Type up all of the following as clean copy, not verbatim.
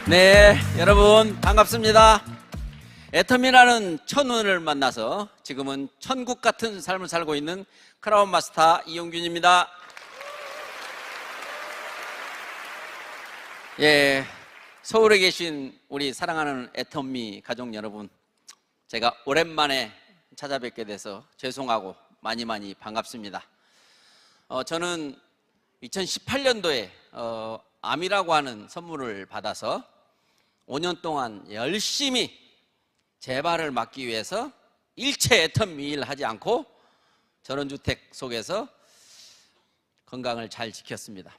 네, 여러분 반갑습니다. 애텀이라는 천운을 만나서 지금은 천국 같은 삶을 살고 있는 크라운 마스터 이용균입니다. 예, 서울에 계신 우리 사랑하는 애텀미 가족 여러분, 제가 오랜만에 찾아뵙게 돼서 죄송하고 많이 반갑습니다. 저는 2018년도에 암이라고 하는 선물을 받아서 5년 동안 열심히 재발을 막기 위해서 일체 애텀미일 하지 않고 전원주택 속에서 건강을 잘 지켰습니다.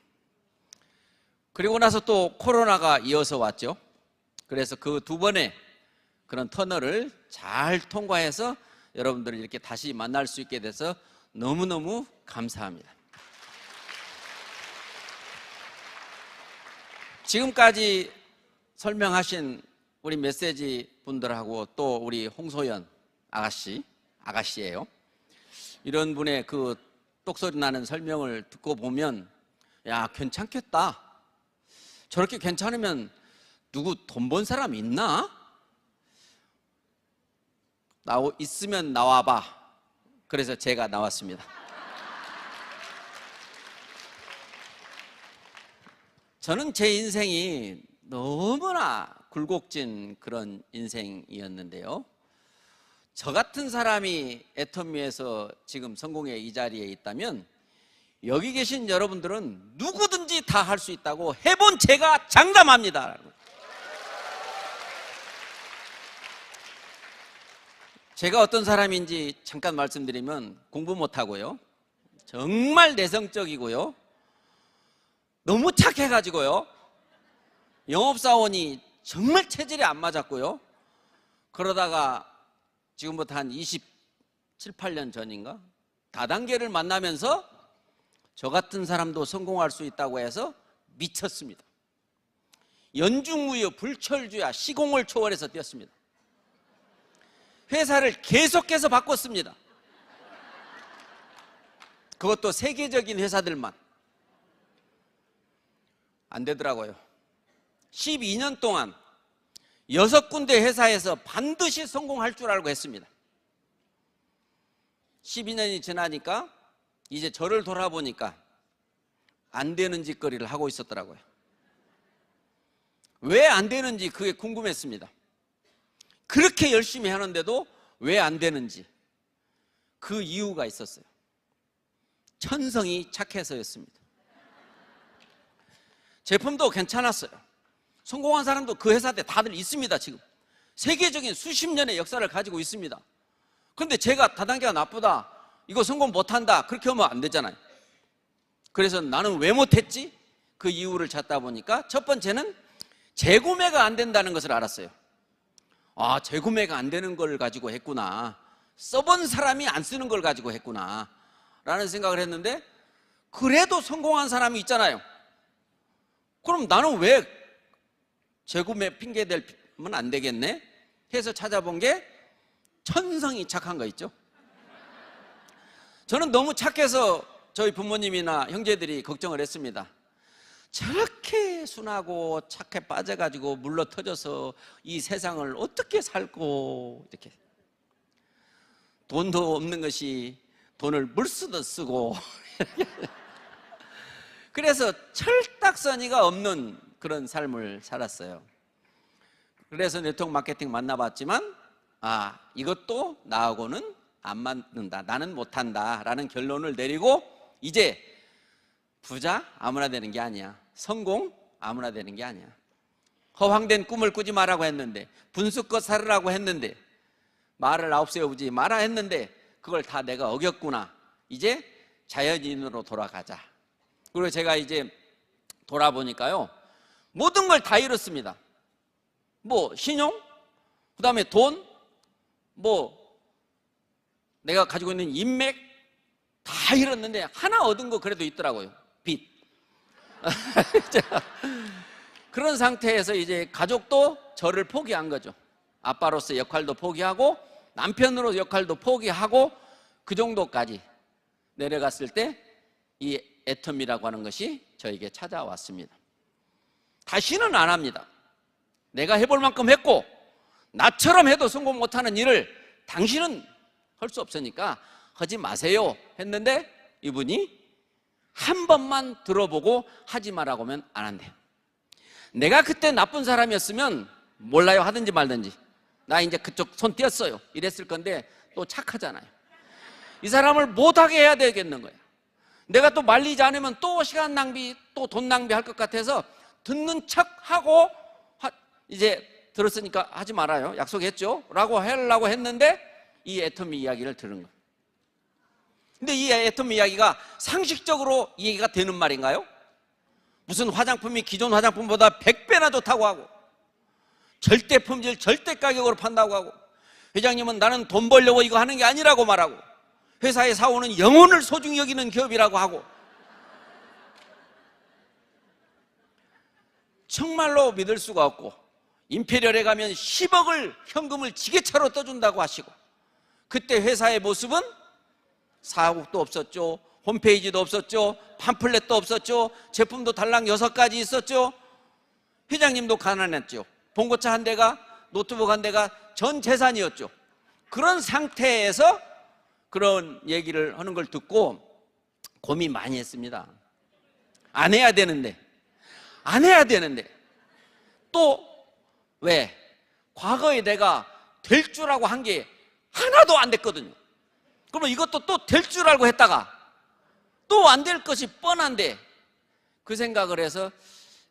그리고 나서 또 코로나가 이어서 왔죠. 그래서 그 두 번의 그런 터널을 잘 통과해서 여러분들을 이렇게 다시 만날 수 있게 돼서 너무너무 감사합니다. 지금까지 설명하신 우리 메시지 분들하고 또 우리 홍소연 아가씨예요. 이런 분의 그 똑소리 나는 설명을 듣고 보면, 야, 괜찮겠다. 저렇게 괜찮으면 누구 돈 번 사람 있나? 있으면 나와봐. 그래서 제가 나왔습니다. 저는 제 인생이 너무나 굴곡진 그런 인생이었는데요, 저 같은 사람이 애텀미에서 지금 성공의 이 자리에 있다면 여기 계신 여러분들은 누구든지 다 할 수 있다고 해본 제가 장담합니다. 제가 어떤 사람인지 잠깐 말씀드리면, 공부 못하고요, 정말 내성적이고요, 너무 착해가지고요, 영업사원이 정말 체질이 안 맞았고요, 그러다가 지금부터 한 27, 8년 전인가 다단계를 만나면서 저 같은 사람도 성공할 수 있다고 해서 미쳤습니다. 연중무휴 불철주야 시공을 초월해서 뛰었습니다. 회사를 계속해서 바꿨습니다. 그것도 세계적인 회사들만. 안 되더라고요. 12년 동안 6군데 회사에서 반드시 성공할 줄 알고 했습니다. 12년이 지나니까 이제 저를 돌아보니까 안 되는 짓거리를 하고 있었더라고요. 왜 안 되는지 그게 궁금했습니다. 그렇게 열심히 하는데도 왜 안 되는지 그 이유가 있었어요. 천성이 착해서였습니다. 제품도 괜찮았어요. 성공한 사람도 그 회사에 다들 있습니다. 지금 세계적인 수십 년의 역사를 가지고 있습니다. 그런데 제가 다단계가 나쁘다, 이거 성공 못한다, 그렇게 하면 안 되잖아요. 그래서 나는 왜 못했지? 그 이유를 찾다 보니까 첫 번째는 재구매가 안 된다는 것을 알았어요. 아, 재구매가 안 되는 걸 가지고 했구나, 써본 사람이 안 쓰는 걸 가지고 했구나 라는 생각을 했는데, 그래도 성공한 사람이 있잖아요. 그럼 나는 왜 재구매 핑계 대면 안 되겠네 해서 찾아본 게 천성이 착한 거 있죠. 저는 너무 착해서 저희 부모님이나 형제들이 걱정을 했습니다. 저렇게 순하고 착해 빠져가지고 물러 터져서 이 세상을 어떻게 살고, 이렇게 돈도 없는 것이 돈을 물 쓰듯 쓰고 그래서 철딱서니가 없는 그런 삶을 살았어요. 그래서 네트워크 마케팅 만나봤지만, 아, 이것도 나하고는 안 맞는다, 나는 못한다 라는 결론을 내리고, 이제 부자 아무나 되는 게 아니야, 성공 아무나 되는 게 아니야, 허황된 꿈을 꾸지 말라고 했는데, 분수껏 살으라고 했는데, 말을 아홉세우지 마라 했는데 그걸 다 내가 어겼구나, 이제 자연인으로 돌아가자. 그리고 제가 이제 돌아보니까요, 모든 걸 다 잃었습니다. 뭐 신용, 그 다음에 돈, 뭐 내가 가지고 있는 인맥 다 잃었는데 하나 얻은 거 그래도 있더라고요. 빚. 그런 상태에서 이제 가족도 저를 포기한 거죠. 아빠로서 역할도 포기하고 남편으로 역할도 포기하고 그 정도까지 내려갔을 때 이 애텀이라고 하는 것이 저에게 찾아왔습니다. 다시는 안 합니다. 내가 해볼 만큼 했고 나처럼 해도 성공 못하는 일을 당신은 할 수 없으니까 하지 마세요 했는데 이분이 한 번만 들어보고 하지 말라고 하면 안 한대. 내가 그때 나쁜 사람이었으면 몰라요 하든지 말든지 나 이제 그쪽 손 띄었어요 이랬을 건데 또 착하잖아요. 이 사람을 못하게 해야 되겠는 거예요. 내가 또 말리지 않으면 또 시간 낭비 또 돈 낭비할 것 같아서 듣는 척하고 이제 들었으니까 하지 말아요 약속했죠 라고 하려고 했는데 이 애터미 이야기를 들은 거예요. 근데 이 애터미 이야기가 상식적으로 이해가 되는 말인가요? 무슨 화장품이 기존 화장품보다 100배나 좋다고 하고 절대 품질 절대 가격으로 판다고 하고 회장님은 나는 돈 벌려고 이거 하는 게 아니라고 말하고 회사의 사원은 영혼을 소중히 여기는 기업이라고 하고 정말로 믿을 수가 없고 임페리얼에 가면 10억을 현금을 지게차로 떠준다고 하시고 그때 회사의 모습은 사옥도 없었죠 홈페이지도 없었죠 팜플렛도 없었죠 제품도 달랑 6가지 있었죠 회장님도 가난했죠 봉고차 한 대가 노트북 한 대가 전 재산이었죠. 그런 상태에서 그런 얘기를 하는 걸 듣고 고민 많이 했습니다. 안 해야 되는데 또 왜? 과거에 내가 될 줄 알고 한 게 하나도 안 됐거든요. 그러면 이것도 또 될 줄 알고 했다가 또 안 될 것이 뻔한데 그 생각을 해서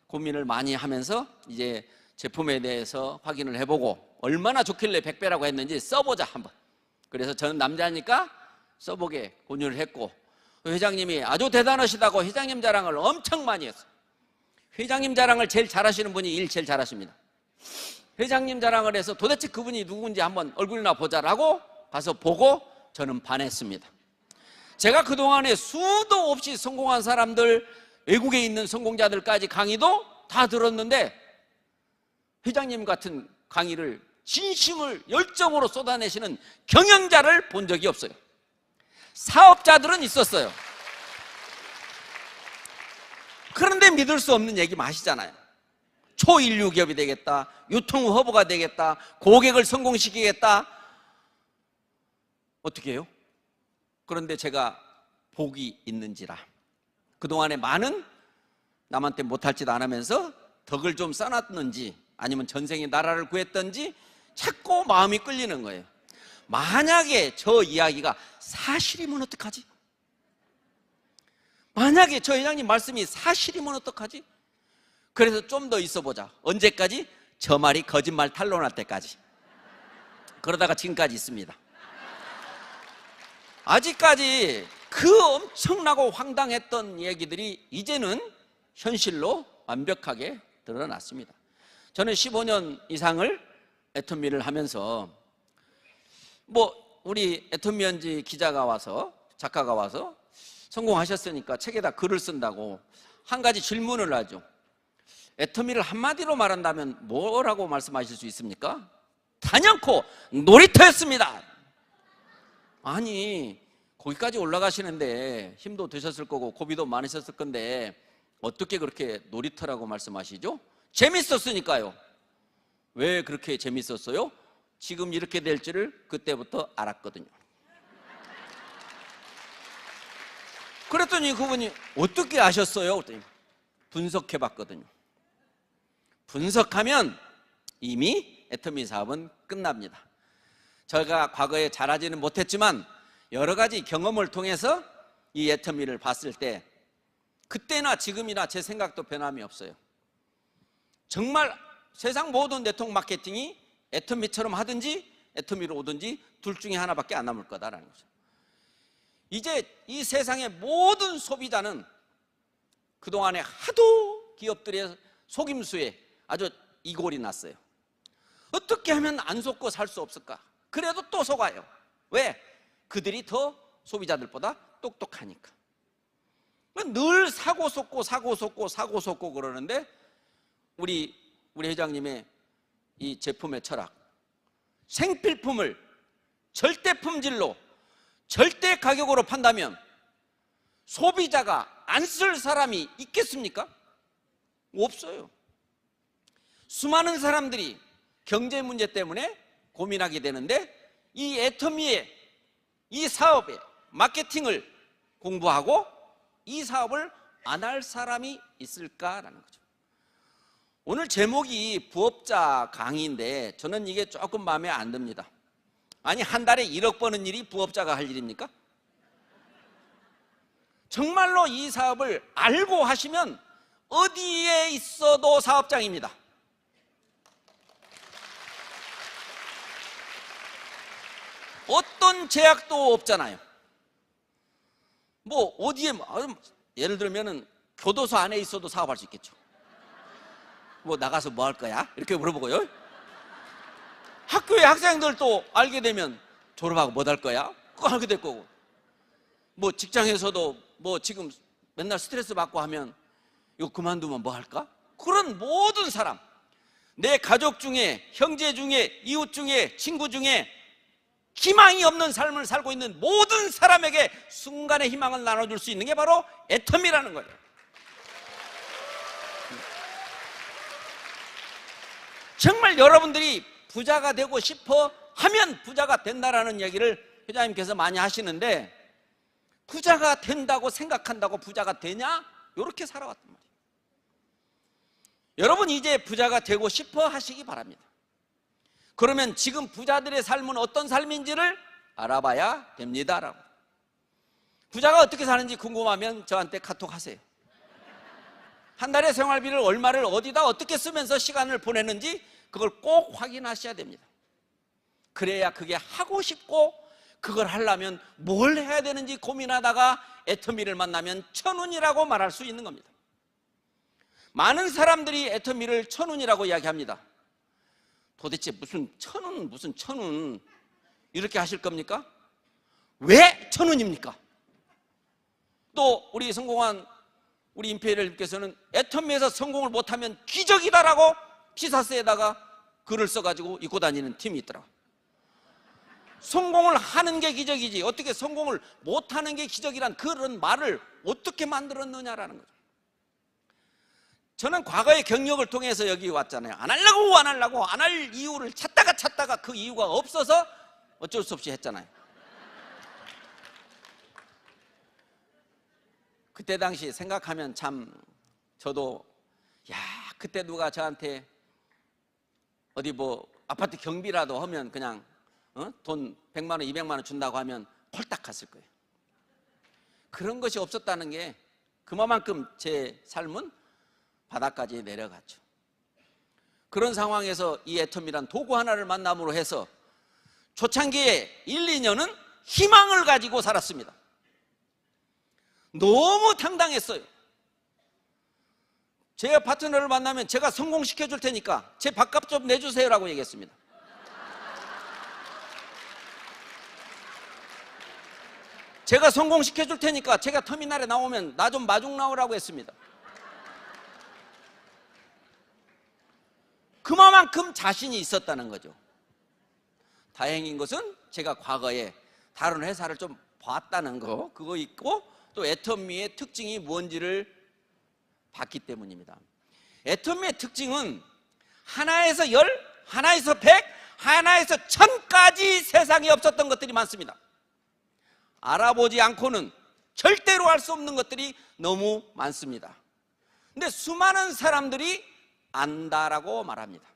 고민을 많이 하면서 이제 제품에 대해서 확인을 해보고 얼마나 좋길래 100배라고 했는지 써보자 한번. 그래서 저는 남자니까 써보게 권유를 했고 회장님이 아주 대단하시다고 회장님 자랑을 엄청 많이 했어요. 회장님 자랑을 제일 잘하시는 분이 일 제일 잘하십니다. 회장님 자랑을 해서 도대체 그분이 누군지 한번 얼굴이나 보자라고 가서 보고 저는 반했습니다. 제가 그동안에 수도 없이 성공한 사람들, 외국에 있는 성공자들까지 강의도 다 들었는데 회장님 같은 강의를 진심을 열정으로 쏟아내시는 경영자를 본 적이 없어요. 사업자들은 있었어요. 그런데 믿을 수 없는 얘기 마시잖아요. 초인류 기업이 되겠다, 유통허브가 되겠다, 고객을 성공시키겠다. 어떻게 해요? 그런데 제가 복이 있는지라 그동안에 많은 남한테 못할 짓 안 하면서 덕을 좀 쌓았는지 아니면 전생에 나라를 구했던지 자꾸 마음이 끌리는 거예요. 만약에 저 이야기가 사실이면 어떡하지? 만약에 저 회장님 말씀이 사실이면 어떡하지? 그래서 좀 더 있어보자. 언제까지? 저 말이 거짓말 탄로날 때까지. 그러다가 지금까지 있습니다. 아직까지 그 엄청나고 황당했던 얘기들이 이제는 현실로 완벽하게 드러났습니다. 저는 15년 이상을 애터미를 하면서 우리 애터미연지 기자가 와서 작가가 와서 성공하셨으니까 책에다 글을 쓴다고 한 가지 질문을 하죠. 애터미를 한마디로 말한다면 뭐라고 말씀하실 수 있습니까? 단연코 놀이터였습니다. 아니 거기까지 올라가시는데 힘도 드셨을 거고 고비도 많으셨을 건데 어떻게 그렇게 놀이터라고 말씀하시죠? 재밌었으니까요. 왜 그렇게 재밌었어요? 지금 이렇게 될 줄을 그때부터 알았거든요. 그랬더니 그분이 어떻게 아셨어요? 그랬더니 분석해 봤거든요. 분석하면 이미 애터미 사업은 끝납니다. 제가 과거에 잘하지는 못했지만 여러 가지 경험을 통해서 이 애터미를 봤을 때 그때나 지금이나 제 생각도 변함이 없어요. 정말 세상 모든 네트워크 마케팅이 애터미처럼 하든지 애터미로 오든지 둘 중에 하나밖에 안 남을 거다라는 거죠. 이제 이 세상의 모든 소비자는 그동안에 하도 기업들의 속임수에 아주 이골이 났어요. 어떻게 하면 안 속고 살 수 없을까? 그래도 또 속아요. 왜? 그들이 더 소비자들보다 똑똑하니까. 늘 사고 속고 그러는데 우리 회장님의 이 제품의 철학, 생필품을 절대 품질로 절대 가격으로 판다면 소비자가 안 쓸 사람이 있겠습니까? 없어요. 수많은 사람들이 경제 문제 때문에 고민하게 되는데, 이 애터미의 이 사업의 마케팅을 공부하고 이 사업을 안 할 사람이 있을까라는 거죠. 오늘 제목이 부업자 강의인데 저는 이게 조금 마음에 안 듭니다. 아니, 한 달에 1억 버는 일이 부업자가 할 일입니까? 정말로 이 사업을 알고 하시면 어디에 있어도 사업장입니다. 어떤 제약도 없잖아요. 뭐 어디에, 예를 들면은 교도소 안에 있어도 사업할 수 있겠죠. 뭐 나가서 뭐 할 거야? 이렇게 물어보고요. 학교의 학생들도 알게 되면 졸업하고 뭐 할 거야? 그거 알게 될 거고. 뭐 직장에서도 뭐 지금 맨날 스트레스 받고 하면 이거 그만두면 뭐 할까? 그런 모든 사람, 내 가족 중에, 형제 중에, 이웃 중에, 친구 중에 희망이 없는 삶을 살고 있는 모든 사람에게 순간의 희망을 나눠줄 수 있는 게 바로 애터미라는 거예요. 정말 여러분들이 부자가 되고 싶어 하면 부자가 된다라는 얘기를 회장님께서 많이 하시는데, 부자가 된다고 생각한다고 부자가 되냐? 이렇게 살아왔단 말이에요. 여러분, 이제 부자가 되고 싶어 하시기 바랍니다. 그러면 지금 부자들의 삶은 어떤 삶인지를 알아봐야 됩니다라고. 부자가 어떻게 사는지 궁금하면 저한테 카톡 하세요. 한 달에 생활비를 얼마를 어디다 어떻게 쓰면서 시간을 보내는지 그걸 꼭 확인하셔야 됩니다. 그래야 그게 하고 싶고, 그걸 하려면 뭘 해야 되는지 고민하다가 애터미를 만나면 천운이라고 말할 수 있는 겁니다. 많은 사람들이 애터미를 천운이라고 이야기합니다. 도대체 무슨 천운 이렇게 하실 겁니까? 왜 천운입니까? 또 우리 성공한 우리 임페리얼님께서는 애터미에서 성공을 못하면 기적이다라고 피사스에다가 글을 써가지고 입고 다니는 팀이 있더라고요. 성공을 하는 게 기적이지 어떻게 성공을 못하는 게 기적이란 그런 말을 어떻게 만들었느냐라는 거죠. 저는 과거의 경력을 통해서 여기 왔잖아요. 안 하려고 안 할 이유를 찾다가 그 이유가 없어서 어쩔 수 없이 했잖아요. 그때 당시 생각하면 참 저도, 야, 그때 누가 저한테 어디 뭐 아파트 경비라도 하면 그냥 돈 100만 원, 200만 원 준다고 하면 홀딱 갔을 거예요. 그런 것이 없었다는 게 그만큼 제 삶은 바닥까지 내려갔죠. 그런 상황에서 이 애터미란 도구 하나를 만남으로 해서 초창기에 1, 2년은 희망을 가지고 살았습니다. 너무 당당했어요. 제 파트너를 만나면 제가 성공시켜 줄 테니까 제 밥값 좀 내주세요라고 얘기했습니다. 제가 성공시켜 줄 테니까 제가 터미널에 나오면 나 좀 마중 나오라고 했습니다. 그만큼 자신이 있었다는 거죠. 다행인 것은 제가 과거에 다른 회사를 좀 봤다는 거, 그거 있고 또 애터미의 특징이 뭔지를 봤기 때문입니다. 애터미의 특징은 하나에서 10, 하나에서 100, 하나에서 1000까지 세상에 없었던 것들이 많습니다. 알아보지 않고는 절대로 알 수 없는 것들이 너무 많습니다. 근데 수많은 사람들이 안다라고 말합니다.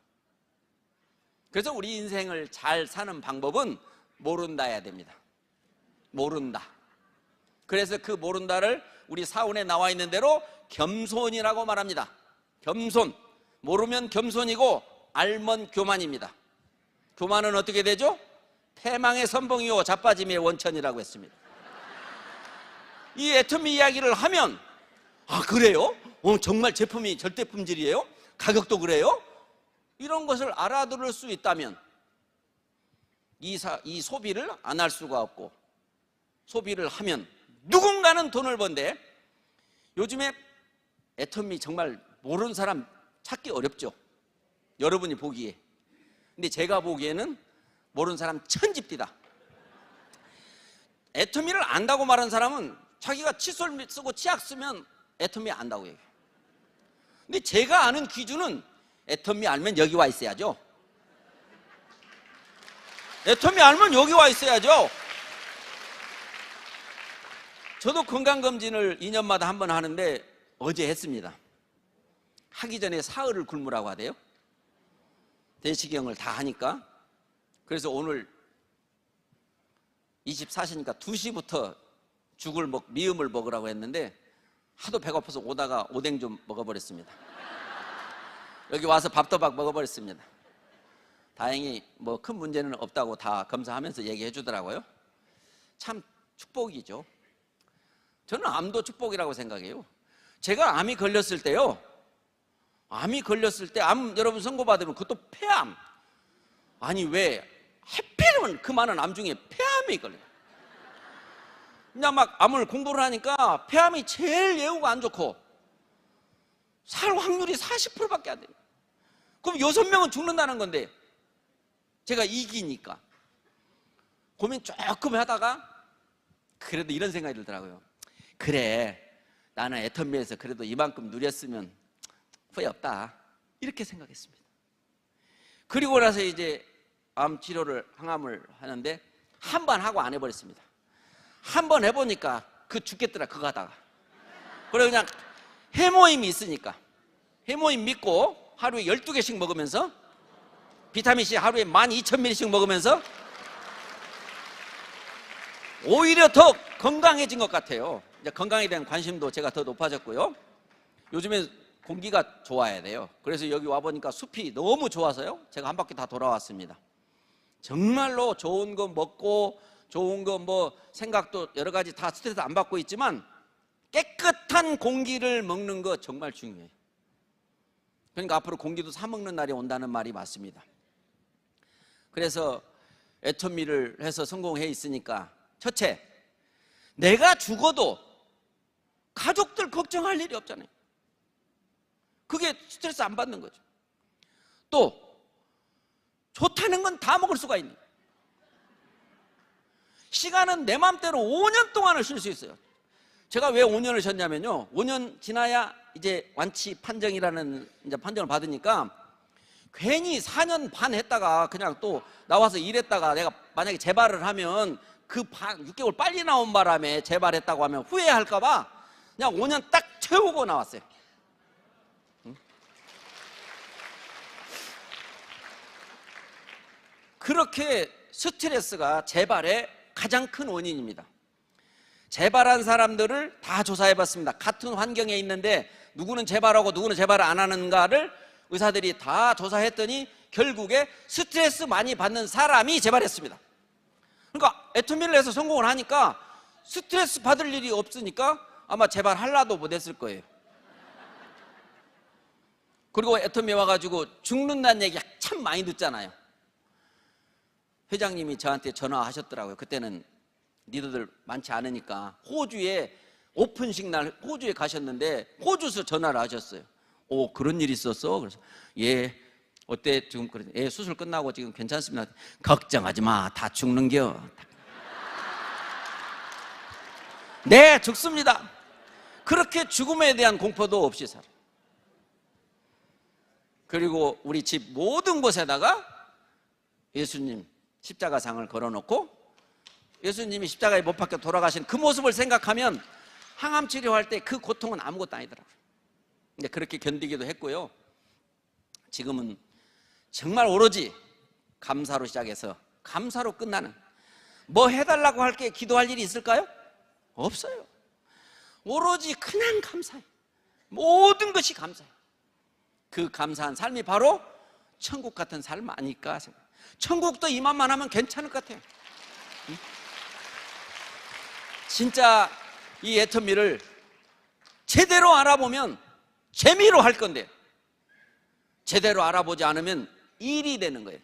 그래서 우리 인생을 잘 사는 방법은 모른다 해야 됩니다. 모른다. 그래서 그 모른다를 우리 사원에 나와 있는 대로 겸손이라고 말합니다. 겸손. 모르면 겸손이고 알면 교만입니다. 교만은 어떻게 되죠? 패망의 선봉이요 자빠짐의 원천이라고 했습니다. 이 애터미 이야기를 하면, 아, 그래요? 정말 제품이 절대 품질이에요? 가격도 그래요? 이런 것을 알아들을 수 있다면 이 소비를 안 할 수가 없고, 소비를 하면 누군가는 돈을 번데, 요즘에 애터미 정말 모르는 사람 찾기 어렵죠. 여러분이 보기에. 근데 제가 보기에는 모르는 사람 천집디다. 애터미를 안다고 말하는 사람은 자기가 칫솔 쓰고 치약 쓰면 애터미 안다고 얘기해요. 근데 제가 아는 기준은 애터미 알면 여기 와 있어야죠. 애터미 알면 여기 와 있어야죠. 저도 건강검진을 2년마다 한 번 하는데 어제 했습니다. 하기 전에 사흘을 굶으라고 하대요. 내시경을 다 하니까. 그래서 오늘 24시니까 2시부터 미음을 먹으라고 했는데 하도 배고파서 오다가 오뎅 좀 먹어버렸습니다. 여기 와서 밥도박 먹어버렸습니다. 다행히 뭐 큰 문제는 없다고 다 검사하면서 얘기해 주더라고요. 참 축복이죠. 저는 암도 축복이라고 생각해요. 제가 암이 걸렸을 때요, 암 여러분 선고받으면 그것도 폐암. 아니 왜 하필이면 그 많은 암 중에 폐암이 걸려요. 그냥 막 암을 공부를 하니까 폐암이 제일 예후가 안 좋고 살 확률이 40%밖에 안 돼요. 그럼 6명은 죽는다는 건데 제가 이기니까 고민 조금 하다가 그래도 이런 생각이 들더라고요. 그래, 나는 애터미에서 그래도 이만큼 누렸으면 후회 없다, 이렇게 생각했습니다. 그리고 나서 이제 암 치료를, 항암을 하는데 한 번 하고 안 해버렸습니다. 한 번 해보니까 죽겠더라, 그거 하다가. 그래 그냥 해모임이 있으니까 해모임 믿고 하루에 12개씩 먹으면서 비타민C 하루에 12,000ml씩 먹으면서 오히려 더 건강해진 것 같아요. 이제 건강에 대한 관심도 제가 더 높아졌고요. 요즘에 공기가 좋아야 돼요. 그래서 여기 와보니까 숲이 너무 좋아서요, 제가 한 바퀴 다 돌아왔습니다. 정말로 좋은 거 먹고 좋은 거 뭐 생각도 여러 가지 다 스트레스 안 받고 있지만 깨끗한 공기를 먹는 거 정말 중요해요. 그러니까 앞으로 공기도 사 먹는 날이 온다는 말이 맞습니다. 그래서 애터미를 해서 성공해 있으니까 첫째, 내가 죽어도 가족들 걱정할 일이 없잖아요. 그게 스트레스 안 받는 거죠. 또 좋다는 건 다 먹을 수가 있는 거예요. 시간은 내 맘대로 5년 동안을 쉴 수 있어요. 제가 왜 5년을 쉬었냐면요, 5년 지나야 이제 완치 판정이라는 이제 판정을 받으니까 괜히 4년 반 했다가 그냥 또 나와서 일했다가 내가 만약에 재발을 하면 6개월 빨리 나온 바람에 재발했다고 하면 후회할까봐 그냥 5년 딱 채우고 나왔어요. 그렇게 스트레스가 재발의 가장 큰 원인입니다. 재발한 사람들을 다 조사해봤습니다. 같은 환경에 있는데 누구는 재발하고 누구는 재발을 안 하는가를 의사들이 다 조사했더니 결국에 스트레스 많이 받는 사람이 재발했습니다. 그러니까 애터미를 해서 성공을 하니까 스트레스 받을 일이 없으니까 아마 재발하려도 못했을 거예요. 그리고 애터미 와가지고 죽는다는 얘기 참 많이 듣잖아요. 회장님이 저한테 전화하셨더라고요. 그때는 리더들 많지 않으니까 호주에 오픈식 날 호주에 가셨는데 호주에서 전화를 하셨어요. 오, 그런 일이 있었어? 그래서 예, 어때 지금? 그래, 예, 수술 끝나고 지금 괜찮습니다. 걱정하지 마, 다 죽는겨. 네, 죽습니다. 그렇게 죽음에 대한 공포도 없이 살아. 그리고 우리 집 모든 곳에다가 예수님 십자가상을 걸어놓고 예수님이 십자가에 못 박혀 돌아가신 그 모습을 생각하면 항암 치료할 때 그 고통은 아무것도 아니더라고요. 근데 그렇게 견디기도 했고요. 지금은 정말 오로지 감사로 시작해서 감사로 끝나는, 뭐 해달라고 할 게 기도할 일이 있을까요? 없어요. 오로지 그냥 감사해요. 모든 것이 감사해요. 그 감사한 삶이 바로 천국 같은 삶 아닐까 생각해요. 천국도 이만만 하면 괜찮을 것 같아요. 진짜 이 애터미를 제대로 알아보면 재미로 할 건데 제대로 알아보지 않으면 일이 되는 거예요.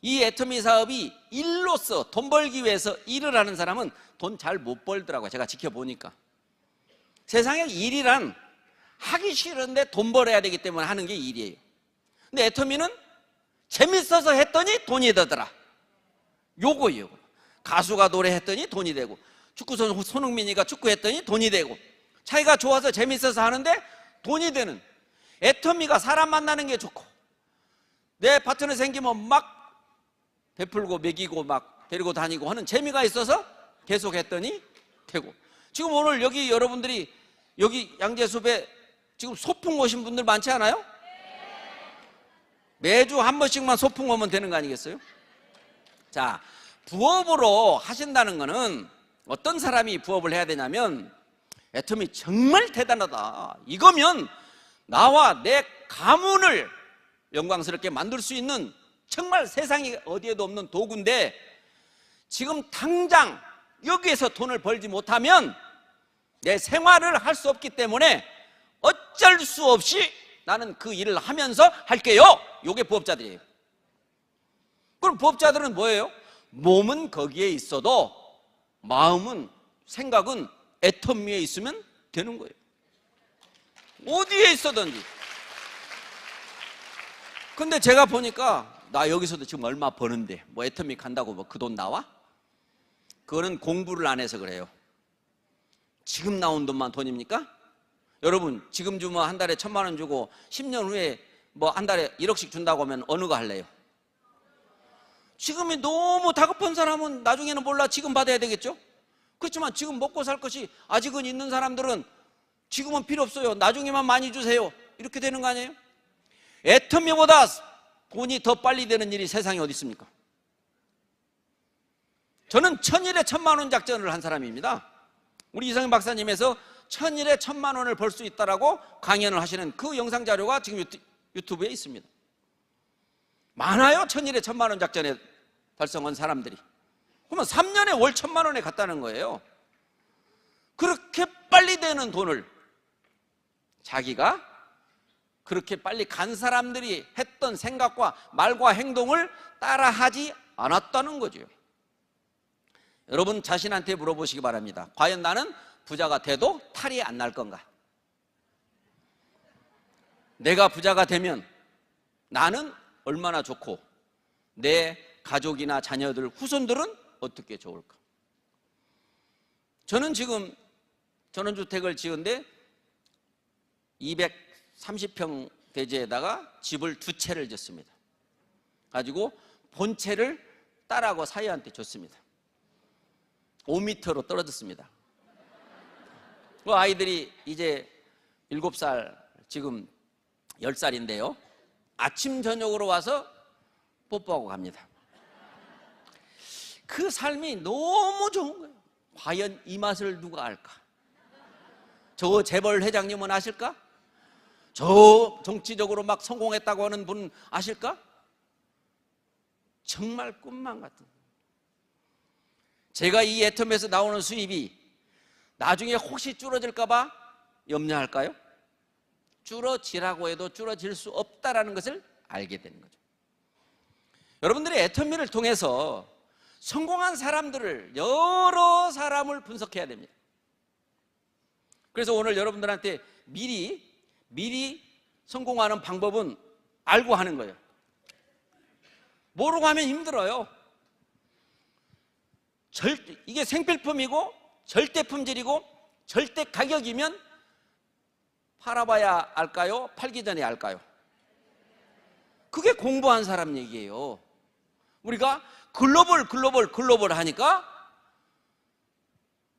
이 애터미 사업이 일로서 돈 벌기 위해서 일을 하는 사람은 돈 잘 못 벌더라고요. 제가 지켜보니까. 세상에 일이란 하기 싫은데 돈 벌어야 되기 때문에 하는 게 일이에요. 근데 애터미는 재밌어서 했더니 돈이 되더라. 요거예요. 가수가 노래했더니 돈이 되고, 축구선수 손흥민이가 축구했더니 돈이 되고, 자기가 좋아서 재밌어서 하는데 돈이 되는, 애터미가 사람 만나는 게 좋고 내 파트너 생기면 막 베풀고 먹이고 막 데리고 다니고 하는 재미가 있어서 계속 했더니 되고, 지금 오늘 여기 여러분들이 여기 양재숲에 지금 소풍 오신 분들 많지 않아요? 매주 한 번씩만 소풍 오면 되는 거 아니겠어요? 자, 부업으로 하신다는 거는 어떤 사람이 부업을 해야 되냐면, 애터미 정말 대단하다, 이거면 나와 내 가문을 영광스럽게 만들 수 있는 정말 세상에 어디에도 없는 도구인데, 지금 당장 여기에서 돈을 벌지 못하면 내 생활을 할 수 없기 때문에 어쩔 수 없이 나는 그 일을 하면서 할게요. 요게 부업자들이에요. 그럼 부업자들은 뭐예요? 몸은 거기에 있어도 마음은, 생각은 애터미에 있으면 되는 거예요. 어디에 있어든지. 근데 제가 보니까 나 여기서도 지금 얼마 버는데 뭐 애터미 간다고 뭐 그 돈 나와? 그거는 공부를 안 해서 그래요. 지금 나온 돈만 돈입니까? 여러분, 지금 주면 한 달에 1,000만 원 주고 10년 후에 뭐 한 달에 1억씩 준다고 하면 어느 거 할래요? 지금이 너무 다급한 사람은 나중에는 몰라, 지금 받아야 되겠죠? 그렇지만 지금 먹고 살 것이 아직은 있는 사람들은 지금은 필요 없어요, 나중에만 많이 주세요, 이렇게 되는 거 아니에요? 애터미보다 돈이 더 빨리 되는 일이 세상에 어디 있습니까? 저는 천일에 1,000만 원 작전을 한 사람입니다. 우리 이성현 박사님에서 천일에 1,000만 원을 벌 수 있다라고 강연을 하시는 그 영상 자료가 지금 유튜브에 있습니다. 많아요, 천일에 1,000만 원 작전에 달성한 사람들이. 그러면 3년에 월 1,000만 원에 갔다는 거예요. 그렇게 빨리 되는 돈을 자기가 그렇게 빨리 간 사람들이 했던 생각과 말과 행동을 따라하지 않았다는 거죠. 여러분 자신한테 물어보시기 바랍니다. 과연 나는 부자가 돼도 탈이 안 날 건가? 내가 부자가 되면 나는 얼마나 좋고 내 가족이나 자녀들, 후손들은 어떻게 좋을까? 저는 지금 전원주택을 지은데 230평 대지에다가 집을 2채를 짓습니다. 가지고 본채를 딸하고 사위한테 줬습니다. 5m로 떨어졌습니다. 그 아이들이 이제 7살, 지금 10살인데요 아침 저녁으로 와서 뽀뽀하고 갑니다. 그 삶이 너무 좋은 거예요. 과연 이 맛을 누가 알까? 저 재벌 회장님은 아실까? 저 정치적으로 막 성공했다고 하는 분 아실까? 정말 꿈만 같은. 제가 이 애터미에서 나오는 수입이 나중에 혹시 줄어들까 봐 염려할까요? 줄어지라고 해도 줄어질 수 없다는 것을 알게 되는 거죠. 여러분들이 애터미를 통해서 성공한 사람들을, 여러 사람을 분석해야 됩니다. 그래서 오늘 여러분들한테 미리 성공하는 방법은 알고 하는 거예요. 모르고 하면 힘들어요. 이게 생필품이고 절대 품질이고 절대 가격이면 팔아봐야 알까요? 팔기 전에 알까요? 그게 공부한 사람 얘기예요. 우리가 글로벌 하니까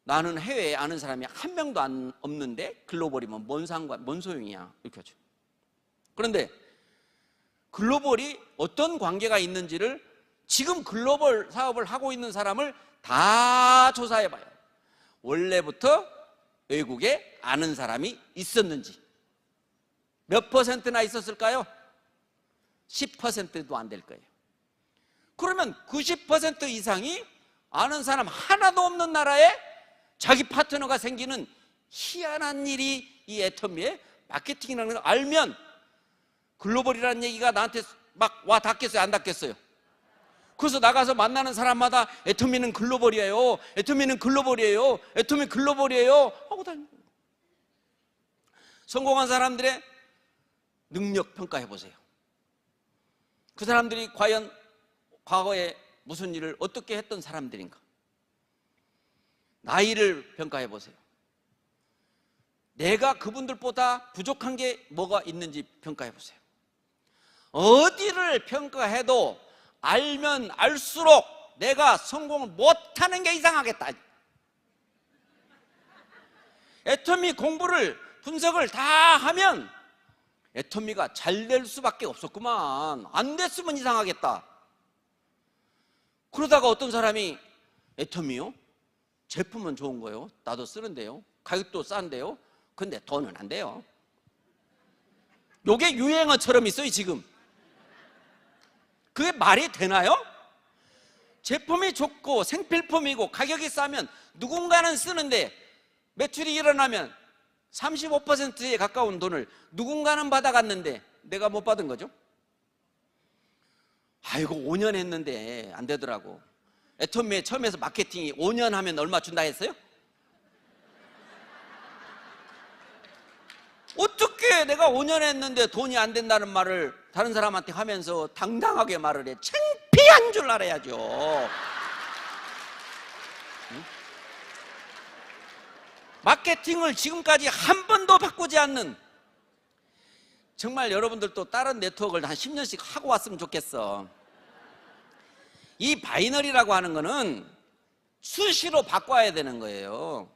나는 해외에 아는 사람이 한 명도 없는데 글로벌이면 뭔 소용이야, 이렇게 하죠. 그런데 글로벌이 어떤 관계가 있는지를 지금 글로벌 사업을 하고 있는 사람을 다 조사해봐요. 원래부터 외국에 아는 사람이 있었는지. 몇 퍼센트나 있었을까요? 10%도 안 될 거예요. 그러면 90% 이상이 아는 사람 하나도 없는 나라에 자기 파트너가 생기는 희한한 일이 이 애터미의 마케팅이라는 걸 알면 글로벌이라는 얘기가 나한테 막 와 닿겠어요, 안 닿겠어요? 그래서 나가서 만나는 사람마다 애터미는 글로벌이에요, 애터미는 글로벌이에요, 애터미 글로벌이에요 하고 다니는 거예요. 성공한 사람들의 능력 평가해 보세요. 그 사람들이 과연 과거에 무슨 일을 어떻게 했던 사람들인가? 나이를 평가해 보세요. 내가 그분들보다 부족한 게 뭐가 있는지 평가해 보세요. 어디를 평가해도 알면 알수록 내가 성공을 못하는 게 이상하겠다. 애터미 공부를 분석을 다 하면 애터미가 잘 될 수밖에 없었구만. 안 됐으면 이상하겠다. 그러다가 어떤 사람이 애터미요? 제품은 좋은 거요. 나도 쓰는데요. 가격도 싼데요. 근데 돈은 안 돼요. 요게 유행어처럼 있어요 지금. 그게 말이 되나요? 제품이 좋고 생필품이고 가격이 싸면 누군가는 쓰는데 매출이 일어나면 35%에 가까운 돈을 누군가는 받아갔는데 내가 못 받은 거죠. 아이고 5년 했는데 안 되더라고. 애터미에 처음에서 마케팅이 5년 하면 얼마 준다 했어요? 어떻게 내가 5년 했는데 돈이 안 된다는 말을 다른 사람한테 하면서 당당하게 말을 해. 창피한 줄 알아야죠. 응? 마케팅을 지금까지 한 번도 바꾸지 않는, 정말 여러분들도 다른 네트워크를 한 10년씩 하고 왔으면 좋겠어. 이 바이너리라고 하는 거는 수시로 바꿔야 되는 거예요.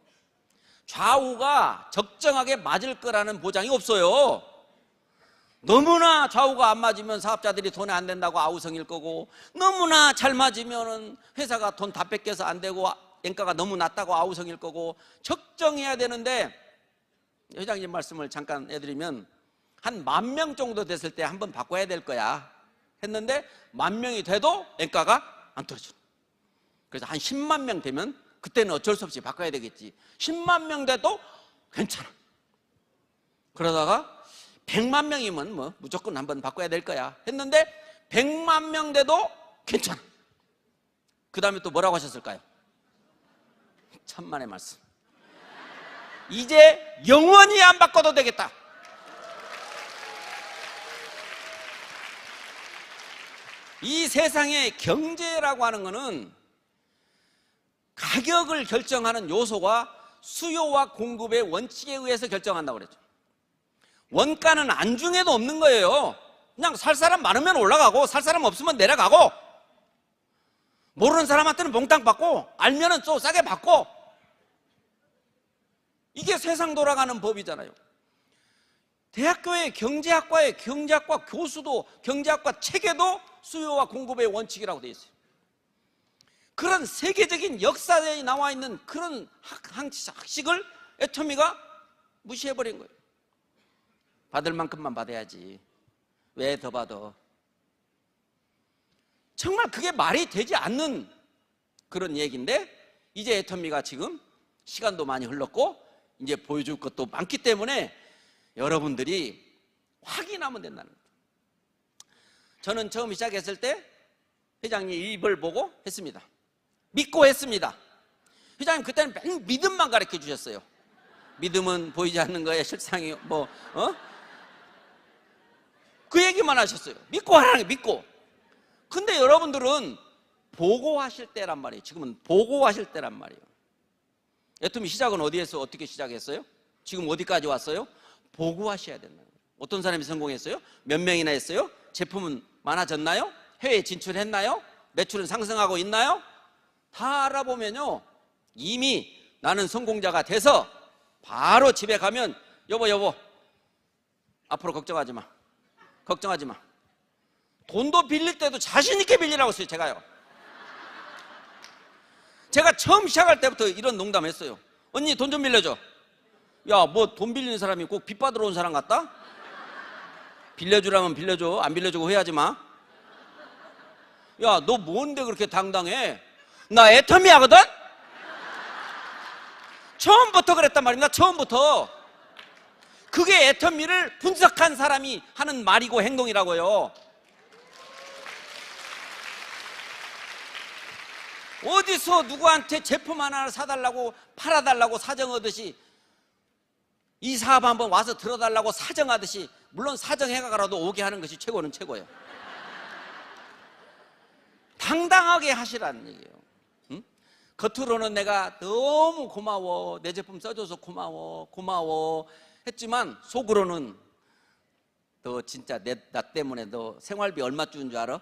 좌우가 적정하게 맞을 거라는 보장이 없어요. 너무나 좌우가 안 맞으면 사업자들이 돈이 안 된다고 아우성일 거고, 너무나 잘 맞으면 회사가 돈 다 뺏겨서 안 되고 원가가 너무 낮다고 아우성일 거고, 적정해야 되는데, 회장님 말씀을 잠깐 해드리면 한 10,000명 정도 됐을 때 한번 바꿔야 될 거야 했는데 10,000명이 돼도 원가가 안 떨어져. 그래서 한 10만 명 되면 그때는 어쩔 수 없이 바꿔야 되겠지. 10만 명 돼도 괜찮아. 그러다가 100만 명이면 뭐 무조건 한번 바꿔야 될 거야 했는데 100만 명 돼도 괜찮아. 그 다음에 또 뭐라고 하셨을까요? 천만의 말씀. 이제 영원히 안 바꿔도 되겠다. 이 세상의 경제라고 하는 것은 가격을 결정하는 요소가 수요와 공급의 원칙에 의해서 결정한다고 그랬죠. 원가는 안중에도 없는 거예요. 그냥 살 사람 많으면 올라가고 살 사람 없으면 내려가고, 모르는 사람한테는 몽땅 받고 알면은 또 싸게 받고, 이게 세상 돌아가는 법이잖아요. 대학교의 경제학과의 경제학과 교수도 경제학과 책에도 수요와 공급의 원칙이라고 되어 있어요. 그런 세계적인 역사에 나와 있는 그런 학식을 애터미가 무시해버린 거예요. 받을 만큼만 받아야지. 왜 더 받아? 정말 그게 말이 되지 않는 그런 얘기인데, 이제 애터미가 지금 시간도 많이 흘렀고 이제 보여줄 것도 많기 때문에 여러분들이 확인하면 된다는 거예요. 저는 처음 시작했을 때 회장님 입을 보고 했습니다. 믿고 했습니다. 회장님 그때는 맨 믿음만 가르쳐 주셨어요. 믿음은 보이지 않는 거에 실상이 그 얘기만 하셨어요. 믿고 하라는 게 믿고. 근데 여러분들은 보고하실 때란 말이에요. 지금은 보고하실 때란 말이에요. 애터미 시작은 어디에서 어떻게 시작했어요? 지금 어디까지 왔어요? 보고하셔야 된다는 거예요. 어떤 사람이 성공했어요? 몇 명이나 했어요? 제품은 많아졌나요? 해외 진출했나요? 매출은 상승하고 있나요? 다 알아보면요, 이미 나는 성공자가 돼서 바로 집에 가면 여보 앞으로 걱정하지 마. 걱정하지 마. 돈도 빌릴 때도 자신 있게 빌리라고 했어요. 제가 처음 시작할 때부터 이런 농담했어요. 언니 돈 좀 빌려줘. 야, 뭐 돈 빌리는 사람이 꼭 빚 받으러 온 사람 같다? 빌려주라면 빌려줘. 안 빌려주고 후회하지 마. 야, 너 뭔데 그렇게 당당해? 나 애터미 하거든? 처음부터 그랬단 말입니다. 처음부터. 그게 애터미를 분석한 사람이 하는 말이고 행동이라고요. 어디서 누구한테 제품 하나를 사달라고 팔아달라고 사정하듯이, 이 사업 한번 와서 들어달라고 사정하듯이, 물론 사정해가라도 오게 하는 것이 최고는 최고예요. 당당하게 하시라는 얘기예요. 응? 겉으로는 내가 너무 고마워, 내 제품 써줘서 고마워 했지만 속으로는 너 진짜 나 때문에 너 생활비 얼마 주는 줄 알아?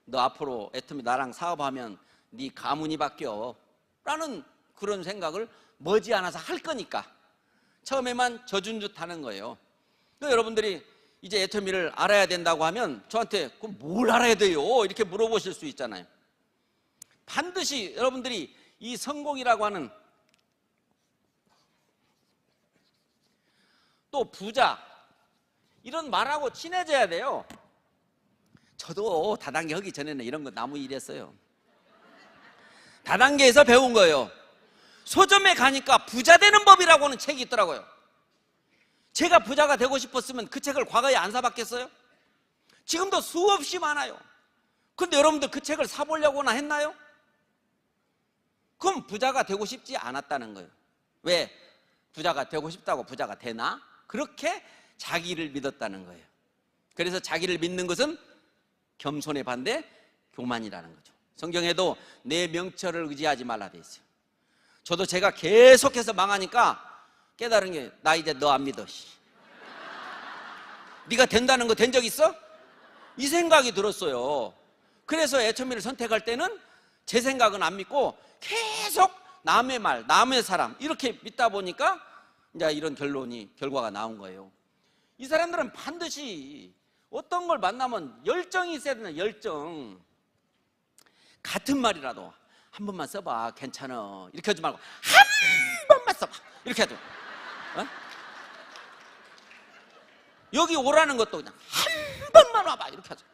너 앞으로 애터미 나랑 사업하면 네 가문이 바뀌어 라는 그런 생각을 머지않아서 할 거니까 처음에만 져준 듯 하는 거예요. 그러니까 여러분들이 이제 애터미를 알아야 된다고 하면 저한테 그럼 뭘 알아야 돼요? 이렇게 물어보실 수 있잖아요. 반드시 여러분들이 이 성공이라고 하는, 또 부자, 이런 말하고 친해져야 돼요. 저도 다단계 하기 전에는 이런 거 나무 일했어요. 다단계에서 배운 거예요. 서점에 가니까 부자 되는 법이라고 하는 책이 있더라고요. 제가 부자가 되고 싶었으면 그 책을 과거에 안 사봤겠어요? 지금도 수없이 많아요. 근데 여러분들 그 책을 사보려고나 했나요? 그럼 부자가 되고 싶지 않았다는 거예요. 왜? 부자가 되고 싶다고 부자가 되나? 그렇게 자기를 믿었다는 거예요. 그래서 자기를 믿는 것은 겸손의 반대 교만이라는 거죠. 성경에도 내 명철을 의지하지 말라 돼 있어요. 저도 제가 계속해서 망하니까 깨달은 게, 나 이제 너 안 믿어. 네가 된다는 거 된 적 있어? 이 생각이 들었어요. 그래서 애터미를 선택할 때는 제 생각은 안 믿고 계속 남의 말, 남의 사람 이렇게 믿다 보니까 이제 이런 결과가 나온 거예요. 이 사람들은 반드시 어떤 걸 만나면 열정이 있어야 되는, 열정. 같은 말이라도 한 번만 써봐, 괜찮아, 이렇게 하지 말고 한 번만 써봐, 이렇게 하죠. 어? 여기 오라는 것도 그냥 한 번만 와봐, 이렇게 하죠.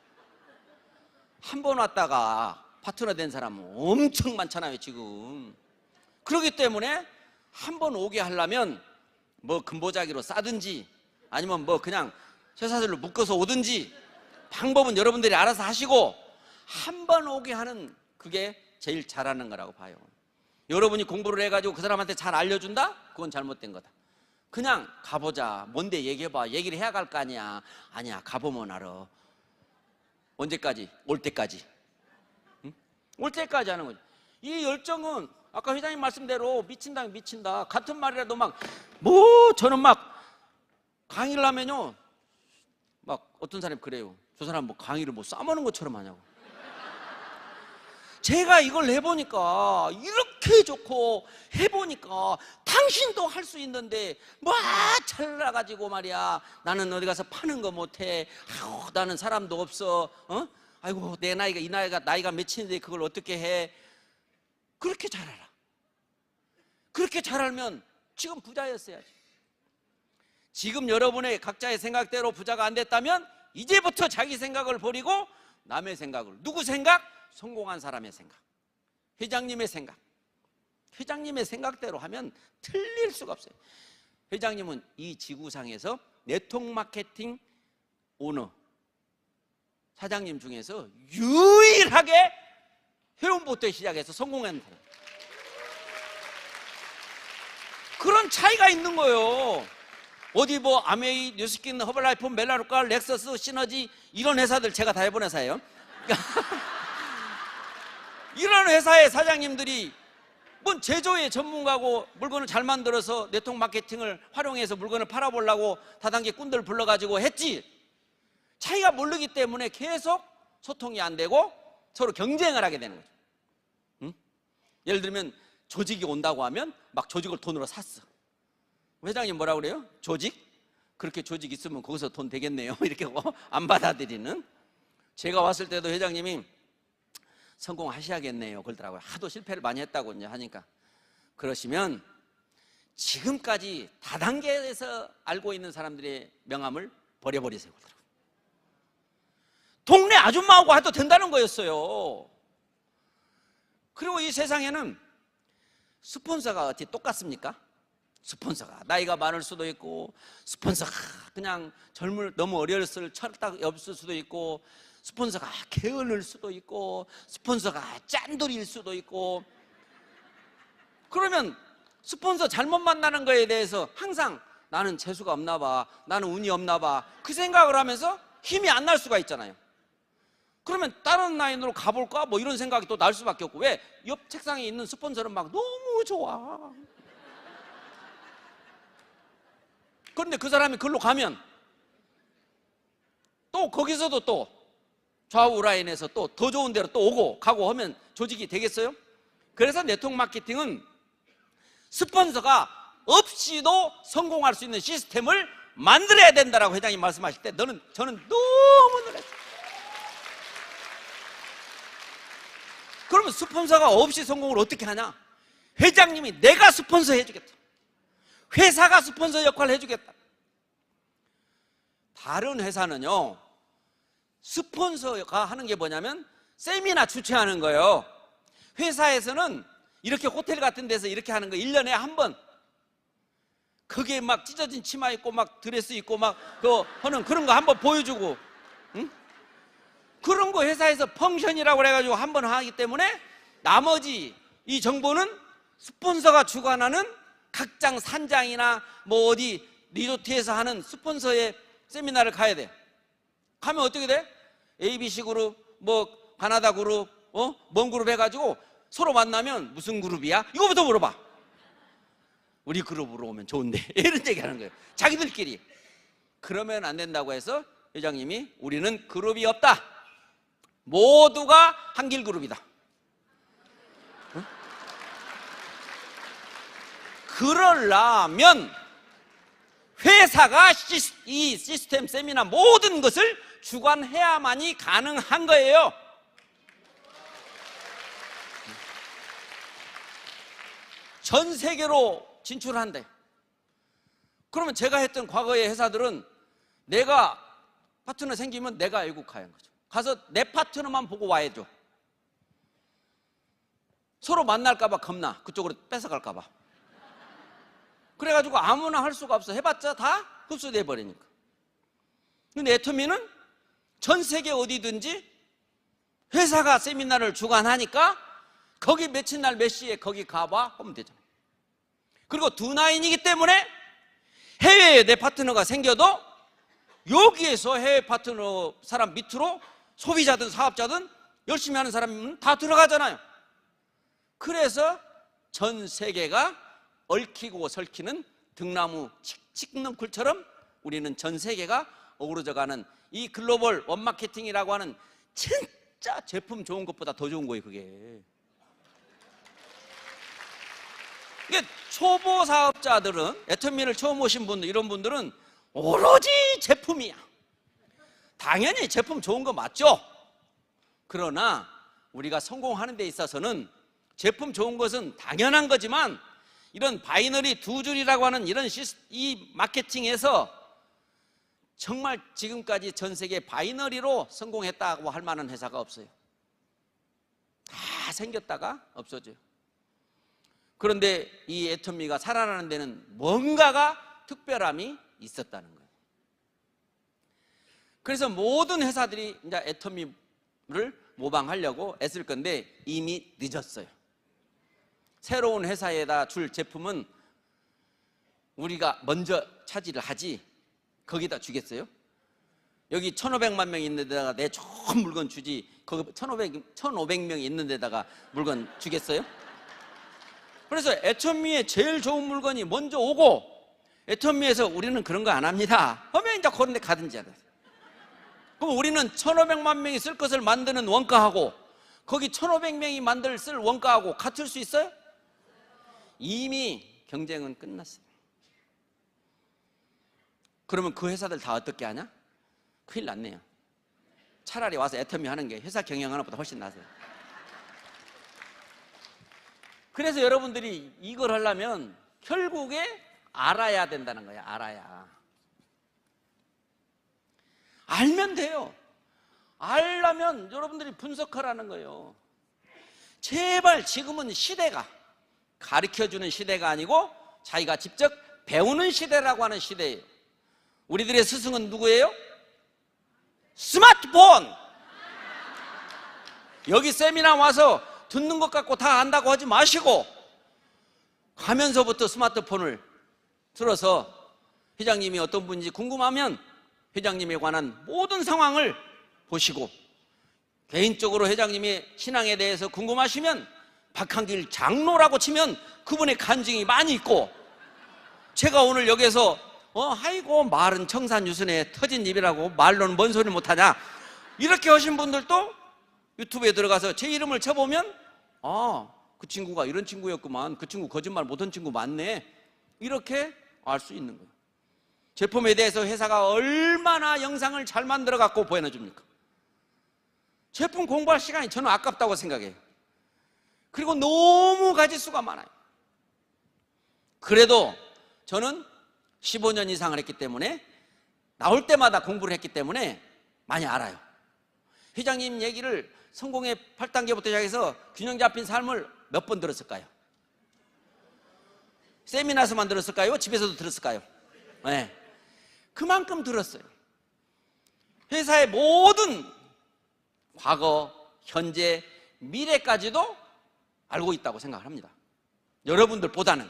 한 번 왔다가 파트너 된 사람은 엄청 많잖아요 지금. 그렇기 때문에 한 번 오게 하려면 뭐 금보자기로 싸든지 아니면 뭐 그냥 쇠사슬로 묶어서 오든지 방법은 여러분들이 알아서 하시고, 한 번 오게 하는 그게 제일 잘하는 거라고 봐요. 여러분이 공부를 해가지고 그 사람한테 잘 알려준다? 그건 잘못된 거다. 그냥 가보자, 뭔데 얘기해봐, 얘기를 해야 갈 거 아니야. 아니야, 가보면 알아. 언제까지? 올 때까지. 응? 올 때까지 하는 거죠. 이 열정은 아까 회장님 말씀대로 미친다. 같은 말이라도 저는 막 강의를 하면요, 막 어떤 사람이 그래요. 저 사람 뭐 강의를 뭐 싸먹는 것처럼 하냐고. 제가 이걸 해보니까 이렇게 좋고, 해보니까 당신도 할 수 있는데 잘나가지고 말이야, 나는 어디 가서 파는 거 못해, 아이고 나는 사람도 없어, 아이고 내 나이가 이 나이가 몇인데 그걸 어떻게 해. 그렇게 잘 알아. 그렇게 잘 알면 지금 부자였어야지. 지금 여러분의 각자의 생각대로 부자가 안 됐다면 이제부터 자기 생각을 버리고 남의 생각을, 누구 생각? 성공한 사람의 생각, 회장님의 생각. 회장님의 생각대로 하면 틀릴 수가 없어요. 회장님은 이 지구상에서 네트워크 마케팅 오너 사장님 중에서 유일하게 회원부터 시작해서 성공한 사람. 그런 차이가 있는 거예요. 어디 뭐 아메이, 뉴스킨, 허벌라이프, 멜라루카, 렉서스, 시너지 이런 회사들 제가 다 해본 회사예요. 이런 회사의 사장님들이 뭔 제조의 전문가고 물건을 잘 만들어서 네트워크 마케팅을 활용해서 물건을 팔아보려고 다단계 꾼들 불러가지고 했지. 차이가 모르기 때문에 계속 소통이 안 되고 서로 경쟁을 하게 되는 거죠. 응? 예를 들면 조직이 온다고 하면 막 조직을 돈으로 샀어. 회장님 뭐라 그래요? 조직? 그렇게 조직 있으면 거기서 돈 되겠네요. 이렇게 안 받아들이는. 제가 왔을 때도 회장님이 성공하셔야겠네요 그러더라고요. 하도 실패를 많이 했다고 이제 하니까. 그러시면 지금까지 다단계에서 알고 있는 사람들의 명함을 버려버리세요 그러더라고요. 동네 아줌마하고 해도 된다는 거였어요. 그리고 이 세상에는 스폰서가 어떻게 똑같습니까? 스폰서가 나이가 많을 수도 있고, 스폰서가 그냥 너무 어렸을 철딱 없을 수도 있고, 스폰서가 게을를 수도 있고, 스폰서가 짠돌이일 수도 있고. 그러면 스폰서 잘못 만나는 거에 대해서 항상 나는 재수가 없나 봐, 나는 운이 없나 봐, 그 생각을 하면서 힘이 안 날 수가 있잖아요. 그러면 다른 라인으로 가볼까? 뭐 이런 생각이 또 날 수밖에 없고. 왜? 옆 책상에 있는 스폰서는 막 너무 좋아. 그런데 그 사람이 글로 가면 또 거기서도 또 좌우 라인에서 또 더 좋은 데로 또 오고 가고 하면 조직이 되겠어요? 그래서 네트워크 마케팅은 스폰서가 없이도 성공할 수 있는 시스템을 만들어야 된다라고 회장님 말씀하실 때 저는 너무 놀랐어요. 그러면 스폰서가 없이 성공을 어떻게 하냐? 회장님이 내가 스폰서 해주겠다. 회사가 스폰서 역할을 해주겠다. 다른 회사는요, 스폰서가 하는 게 뭐냐면 세미나 주최하는 거예요. 회사에서는 이렇게 호텔 같은 데서 이렇게 하는 거 1년에 한 번, 그게 막 찢어진 치마 입고 막 드레스 입고 막 하는 그런 거 한 번 보여주고, 응? 그런 거 회사에서 펑션이라고 그래가지고 한 번 하기 때문에 나머지 이 정보는 스폰서가 주관하는 각장 산장이나 뭐 어디 리조트에서 하는 스폰서의 세미나를 가야 돼. 가면 어떻게 돼? ABC 그룹, 뭐 가나다 그룹, 먼 그룹 해가지고 서로 만나면 무슨 그룹이야? 이거부터 물어봐. 우리 그룹으로 오면 좋은데 이런 얘기 하는 거예요. 자기들끼리. 그러면 안 된다고 해서 회장님이 우리는 그룹이 없다. 모두가 한길 그룹이다. 응? 그러려면 회사가 이 시스템 세미나 모든 것을 주관해야만이 가능한 거예요. 전 세계로 진출한대. 그러면 제가 했던 과거의 회사들은 내가 파트너 생기면 내가 애국하는 거죠. 가서 내 파트너만 보고 와야죠. 서로 만날까봐 겁나. 그쪽으로 뺏어갈까봐. 그래가지고 아무나 할 수가 없어. 해봤자 다 흡수돼 버리니까. 근데 애터미는 전 세계 어디든지 회사가 세미나를 주관하니까 거기 며칠 날 몇 시에 거기 가봐 하면 되죠. 그리고 두 라인이기 때문에 해외에 내 파트너가 생겨도 여기에서 해외 파트너 사람 밑으로 소비자든 사업자든 열심히 하는 사람은 다 들어가잖아요. 그래서 전 세계가 얽히고 설키는 등나무 찍는 굴처럼 우리는 전 세계가 어우러져가는 이 글로벌 원마케팅이라고 하는 진짜 제품 좋은 것보다 더 좋은 거예요. 그게 초보 사업자들은, 애터미를 처음 오신 분들, 이런 분들은 오로지 제품이야. 당연히 제품 좋은 거 맞죠? 그러나 우리가 성공하는 데 있어서는 제품 좋은 것은 당연한 거지만 이런 바이너리 두 줄이라고 하는 이 마케팅에서 정말 지금까지 전 세계 바이너리로 성공했다고 할 만한 회사가 없어요. 다 생겼다가 없어져요. 그런데 이 애터미가 살아나는 데는 뭔가가 특별함이 있었다는 거예요. 그래서 모든 회사들이 이제 애터미를 모방하려고 애쓸 건데 이미 늦었어요. 새로운 회사에다 줄 제품은 우리가 먼저 차지를 하지 거기다 주겠어요? 여기 1,500만 명 있는 데다가 내 좋은 물건 주지 거기 1,500명이 있는 데다가 물건 주겠어요? 그래서 애터미의 제일 좋은 물건이 먼저 오고 애터미에서 우리는 그런 거 안 합니다 하면 이제 그런 데 가든지 하든. 그럼 우리는 1,500만 명이 쓸 것을 만드는 원가하고 거기 1,500명이 쓸 원가하고 같을 수 있어요? 이미 경쟁은 끝났어요. 그러면 그 회사들 다 어떻게 하냐? 큰일 났네요. 차라리 와서 애터미 하는 게 회사 경영하는 것보다 훨씬 낫어요. 그래서 여러분들이 이걸 하려면 결국에 알아야 된다는 거야. 알아야. 알면 돼요. 알려면 여러분들이 분석하라는 거예요. 제발 지금은 시대가 가르쳐주는 시대가 아니고 자기가 직접 배우는 시대라고 하는 시대예요. 우리들의 스승은 누구예요? 스마트폰! 여기 세미나 와서 듣는 것 같고 다 안다고 하지 마시고 가면서부터 스마트폰을 들어서 회장님이 어떤 분인지 궁금하면 회장님에 관한 모든 상황을 보시고 개인적으로 회장님이 신앙에 대해서 궁금하시면 박한길 장로라고 치면 그분의 간증이 많이 있고, 제가 오늘 여기에서 아이고 말은 청산유순에 터진 입이라고 말로는 뭔 소리 못하냐 이렇게 하신 분들도 유튜브에 들어가서 제 이름을 쳐보면 그 친구가 이런 친구였구만, 그 친구 거짓말 못한 친구 맞네, 이렇게 알 수 있는 거예요. 제품에 대해서 회사가 얼마나 영상을 잘 만들어 갖고 보여줍니까? 제품 공부할 시간이 저는 아깝다고 생각해요. 그리고 너무 가지수가 많아요. 그래도 저는 15년 이상을 했기 때문에, 나올 때마다 공부를 했기 때문에 많이 알아요. 회장님 얘기를 성공의 8단계부터 시작해서 균형 잡힌 삶을 몇 번 들었을까요? 세미나에서만 들었을까요? 집에서도 들었을까요? 네. 그만큼 들었어요. 회사의 모든 과거, 현재, 미래까지도 알고 있다고 생각을 합니다. 여러분들보다는.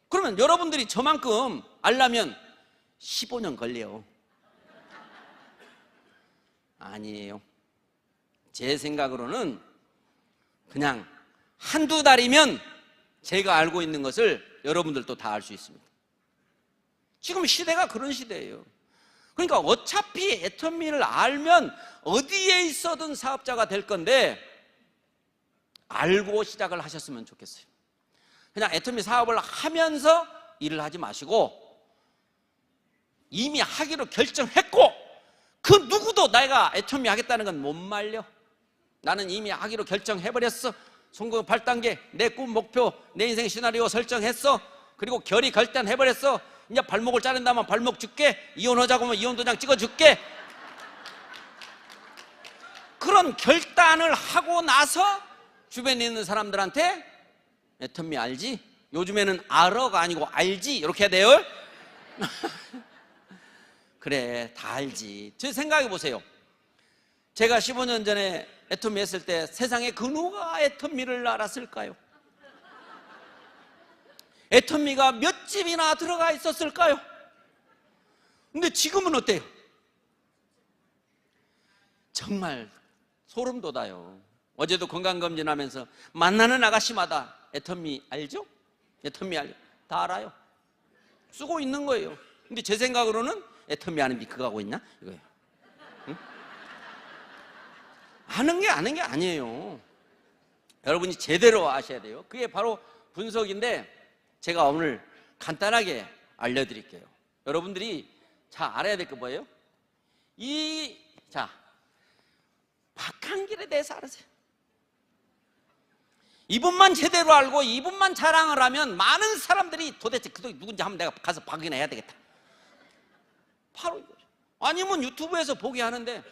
그러면 여러분들이 저만큼 알려면 15년 걸려요. 아니에요. 제 생각으로는 그냥 한두 달이면 제가 알고 있는 것을 여러분들도 다 알 수 있습니다. 지금 시대가 그런 시대예요. 그러니까 어차피 애터미를 알면 어디에 있어든 사업자가 될 건데, 알고 시작을 하셨으면 좋겠어요. 그냥 애터미 사업을 하면서 일을 하지 마시고, 이미 하기로 결정했고 그 누구도 내가 애터미 하겠다는 건 못 말려. 나는 이미 하기로 결정해버렸어. 성공 8단계 내 꿈 목표 내 인생 시나리오 설정했어. 그리고 결의 결단해버렸어. 이제 발목을 자른다면 발목 줄게, 이혼하자고 하면 이혼 도장 찍어줄게. 그런 결단을 하고 나서 주변에 있는 사람들한테 애터미 알지? 요즘에는 알어가 아니고 알지? 이렇게 해야 돼요. 그래, 다 알지. 제 생각해 보세요. 제가 15년 전에 애터미 했을 때 세상에 그 누가 애터미를 알았을까요? 애터미가 몇 집이나 들어가 있었을까요? 근데 지금은 어때요? 정말 소름 돋아요. 어제도 건강검진하면서 만나는 아가씨마다 애터미 알죠? 애터미 알죠? 다 알아요. 쓰고 있는 거예요. 근데 제 생각으로는 애터미 아는 게 그거 하고 있나? 이거예요. 응? 아는 게 아니에요. 여러분이 제대로 아셔야 돼요. 그게 바로 분석인데, 제가 오늘 간단하게 알려드릴게요. 여러분들이 잘 알아야 될 게 뭐예요? 박한길에 대해서 알으세요. 이분만 제대로 알고 이분만 자랑을 하면 많은 사람들이 도대체 그분이 누군지 한번 내가 가서 확인해야 되겠다. 바로 이거죠. 아니면 유튜브에서 보게 하는데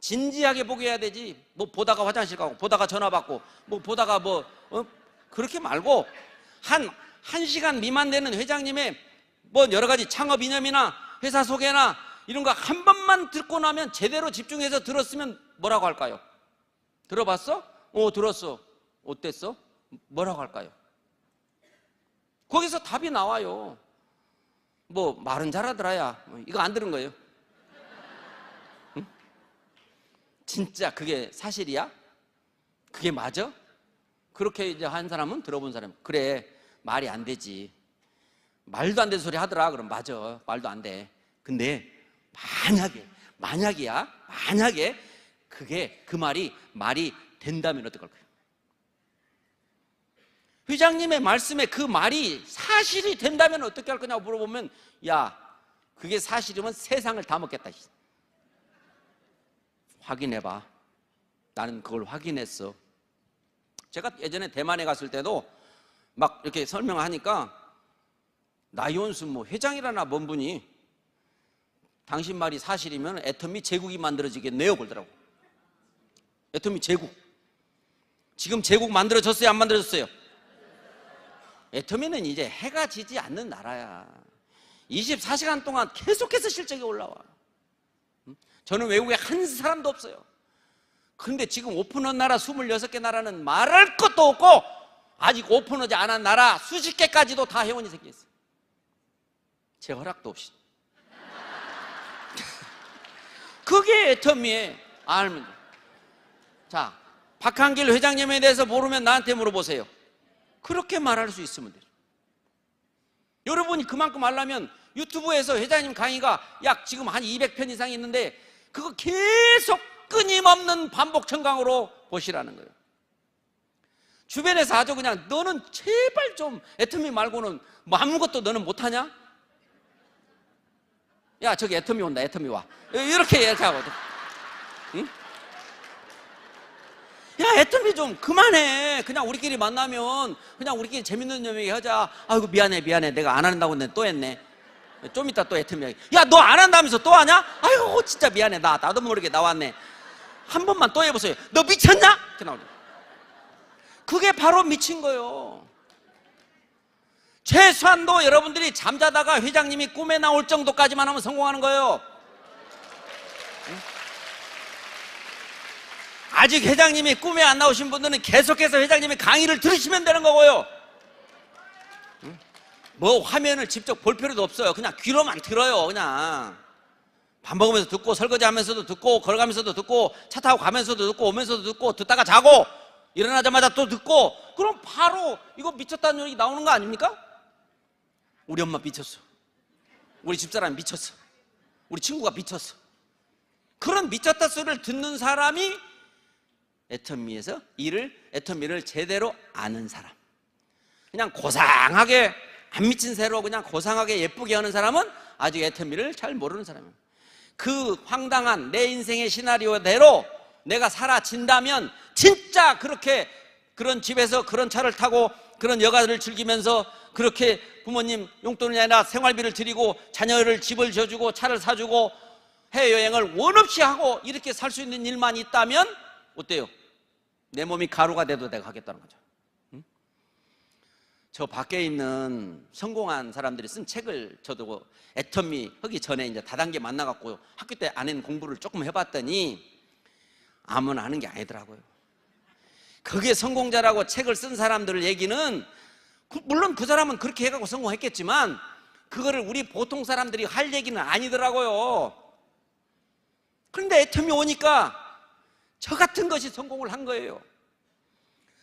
진지하게 보게 해야 되지. 뭐 보다가 화장실 가고, 보다가 전화 받고, 뭐 보다가 그렇게 말고 한 시간 미만 되는 회장님의 여러 가지 창업 이념이나 회사 소개나 이런 거 한 번만 듣고 나면, 제대로 집중해서 들었으면 뭐라고 할까요? 들어봤어? 들었어. 어땠어? 뭐라고 할까요? 거기서 답이 나와요. 말은 잘하더라야. 이거 안 들은 거예요. 응? 진짜 그게 사실이야? 그게 맞아? 그렇게 이제 한 사람은 들어본 사람, 그래, 말이 안 되지. 말도 안 되는 소리 하더라. 그럼 맞아, 말도 안 돼. 근데 만약에 그게 그 말이 된다면 어떡할 거예요? 회장님의 말씀에 그 말이 사실이 된다면 어떻게 할 거냐고 물어보면, 야, 그게 사실이면 세상을 다 먹겠다. 확인해봐. 나는 그걸 확인했어. 제가 예전에 대만에 갔을 때도 막 이렇게 설명하니까, 나이온순 회장이라나 뭔 분이 당신 말이 사실이면 애터미 제국이 만들어지겠네요 그러더라고. 애터미 제국. 지금 제국 만들어졌어요, 안 만들어졌어요? 애터미는 이제 해가 지지 않는 나라야. 24시간 동안 계속해서 실적이 올라와. 저는 외국에 한 사람도 없어요. 그런데 지금 오픈한 나라 26개 나라는 말할 것도 없고, 아직 오픈하지 않은 나라 수십 개까지도 다 회원이 생겼어요. 제 허락도 없이. 그게 애터미에 알면 돼. 자, 박한길 회장님에 대해서 모르면 나한테 물어보세요. 그렇게 말할 수 있으면 돼요. 여러분이 그만큼 하려면 유튜브에서 회장님 강의가 약 지금 한 200편 이상 있는데 그거 계속 끊임없는 반복 청강으로 보시라는 거예요. 주변에서 아주 그냥 너는 제발 좀 애터미 말고는 뭐 아무것도 너는 못하냐? 야, 저기 애터미 온다, 애터미 와. 이렇게 하거든. 응? 야, 애터미 좀 그만해. 그냥 우리끼리 만나면 그냥 우리끼리 재밌는 얘기 하자. 아이고 미안해 내가 안 한다고 했는데 또 했네. 좀 이따 또 애터미 얘기. 야, 너 안 한다면서 또 하냐? 아이고 진짜 미안해. 나도 모르게 나왔네. 한 번만 또 해보세요. 너 미쳤냐? 이렇게 나오죠. 그게 바로 미친 거예요. 최소한도 여러분들이 잠자다가 회장님이 꿈에 나올 정도까지만 하면 성공하는 거예요. 아직 회장님이 꿈에 안 나오신 분들은 계속해서 회장님의 강의를 들으시면 되는 거고요. 뭐 화면을 직접 볼 필요도 없어요. 그냥 귀로만 들어요. 그냥 밥 먹으면서 듣고, 설거지 하면서도 듣고, 걸어가면서도 듣고, 차 타고 가면서도 듣고, 오면서도 듣고, 듣다가 자고, 일어나자마자 또 듣고, 그럼 바로 이거 미쳤다는 얘기 나오는 거 아닙니까? 우리 엄마 미쳤어. 우리 집사람이 미쳤어. 우리 친구가 미쳤어. 그런 미쳤다 소리를 듣는 사람이 애터미에서 애터미를 제대로 아는 사람. 그냥 고상하게 안 미친 새로 그냥 고상하게 예쁘게 하는 사람은 아직 애터미를 잘 모르는 사람이에요. 그 황당한 내 인생의 시나리오대로 내가 사라진다면 진짜 그렇게 그런 집에서 그런 차를 타고 그런 여가를 즐기면서 그렇게 부모님 용돈이 아니라 생활비를 드리고 자녀를 집을 져주고 차를 사주고 해외여행을 원 없이 하고 이렇게 살 수 있는 일만 있다면 어때요? 내 몸이 가루가 돼도 내가 하겠다는 거죠. 응? 저 밖에 있는 성공한 사람들이 쓴 책을 저도 애터미 하기 전에 이제 다단계 만나갖고 학교 때 안 했는 공부를 조금 해봤더니 아무나 하는 게 아니더라고요. 그게 성공자라고 책을 쓴 사람들 얘기는 물론 그 사람은 그렇게 해갖고 성공했겠지만 그거를 우리 보통 사람들이 할 얘기는 아니더라고요. 그런데 애터미 오니까 저 같은 것이 성공을 한 거예요.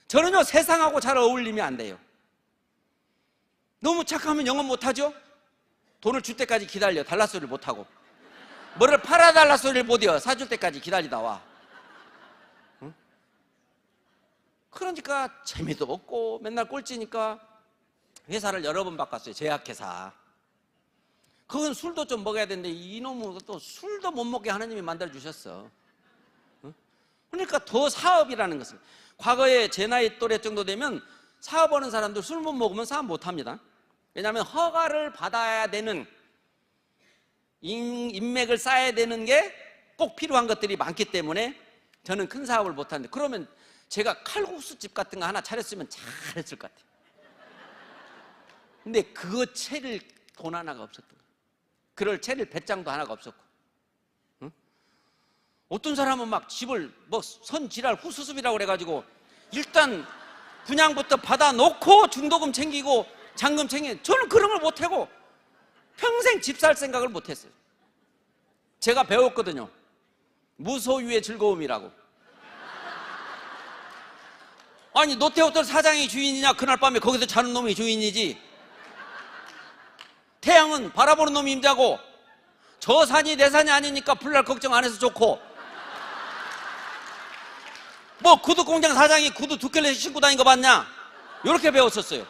저는요 세상하고 잘 어울리면 안 돼요. 너무 착하면 영업 못하죠? 돈을 줄 때까지 기다려. 달러 소리를 못하고 뭐를 팔아달라 소리를 못해요. 사줄 때까지 기다리다 와. 응? 그러니까 재미도 없고 맨날 꼴찌니까 회사를 여러 번 바꿨어요. 제약회사. 그건 술도 좀 먹어야 되는데 이놈은 또 술도 못 먹게 하나님이 만들어주셨어. 그러니까 더 사업이라는 것은 과거에 제 나이 또래 정도 되면 사업하는 사람들 술 못 먹으면 사업 못합니다. 왜냐하면 허가를 받아야 되는 인맥을 쌓아야 되는 게 꼭 필요한 것들이 많기 때문에 저는 큰 사업을 못하는데 그러면 제가 칼국수집 같은 거 하나 차렸으면 잘했을 것 같아요. 근데 그거 채를 돈 하나가 없었던 거예요. 그럴 채를 배짱도 하나가 없었고 응? 어떤 사람은 막 집을 뭐 선지랄 후수습이라고 그래가지고 일단 분양부터 받아놓고 중도금 챙기고 잔금 챙기고 저는 그런 걸 못하고 평생 집 살 생각을 못했어요. 제가 배웠거든요. 무소유의 즐거움이라고. 아니 노태우들 사장이 주인이냐 그날 밤에 거기서 자는 놈이 주인이지. 태양은 바라보는 놈이 임자고 저 산이 내 산이 아니니까 불날 걱정 안 해서 좋고 뭐 구두 공장 사장이 구두 두 켤레 신고 다닌 거 봤냐? 이렇게 배웠었어요.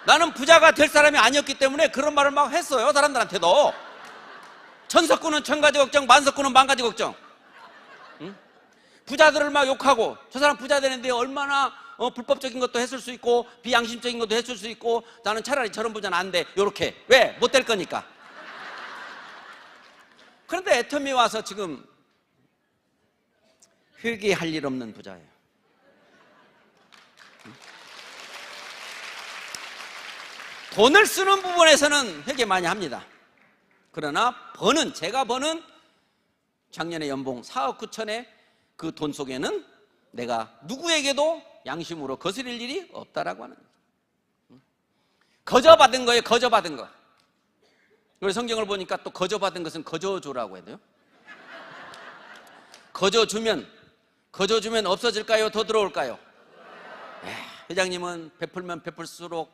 나는 부자가 될 사람이 아니었기 때문에 그런 말을 막 했어요. 사람들한테도. 천석구는 천가지 걱정, 만석구는 만가지 걱정. 응? 부자들을 막 욕하고 저 사람 부자 되는데 얼마나 불법적인 것도 했을 수 있고 비양심적인 것도 했을 수 있고 나는 차라리 저런 부자는 안 돼. 요렇게. 왜? 못 될 거니까. 그런데 애터미 와서 지금 회개할 일 없는 부자예요. 돈을 쓰는 부분에서는 회개 많이 합니다. 그러나 제가 버는 작년에 연봉 4억 9천에 그 돈 속에는 내가 누구에게도 양심으로 거스릴 일이 없다라고 하는 거예요. 거저받은 거예요. 거저받은 거. 그리고 성경을 보니까 또 거저받은 것은 거저주라고 해야 돼요. 거저주면 거저주면 없어질까요? 더 들어올까요? 회장님은 베풀면 베풀수록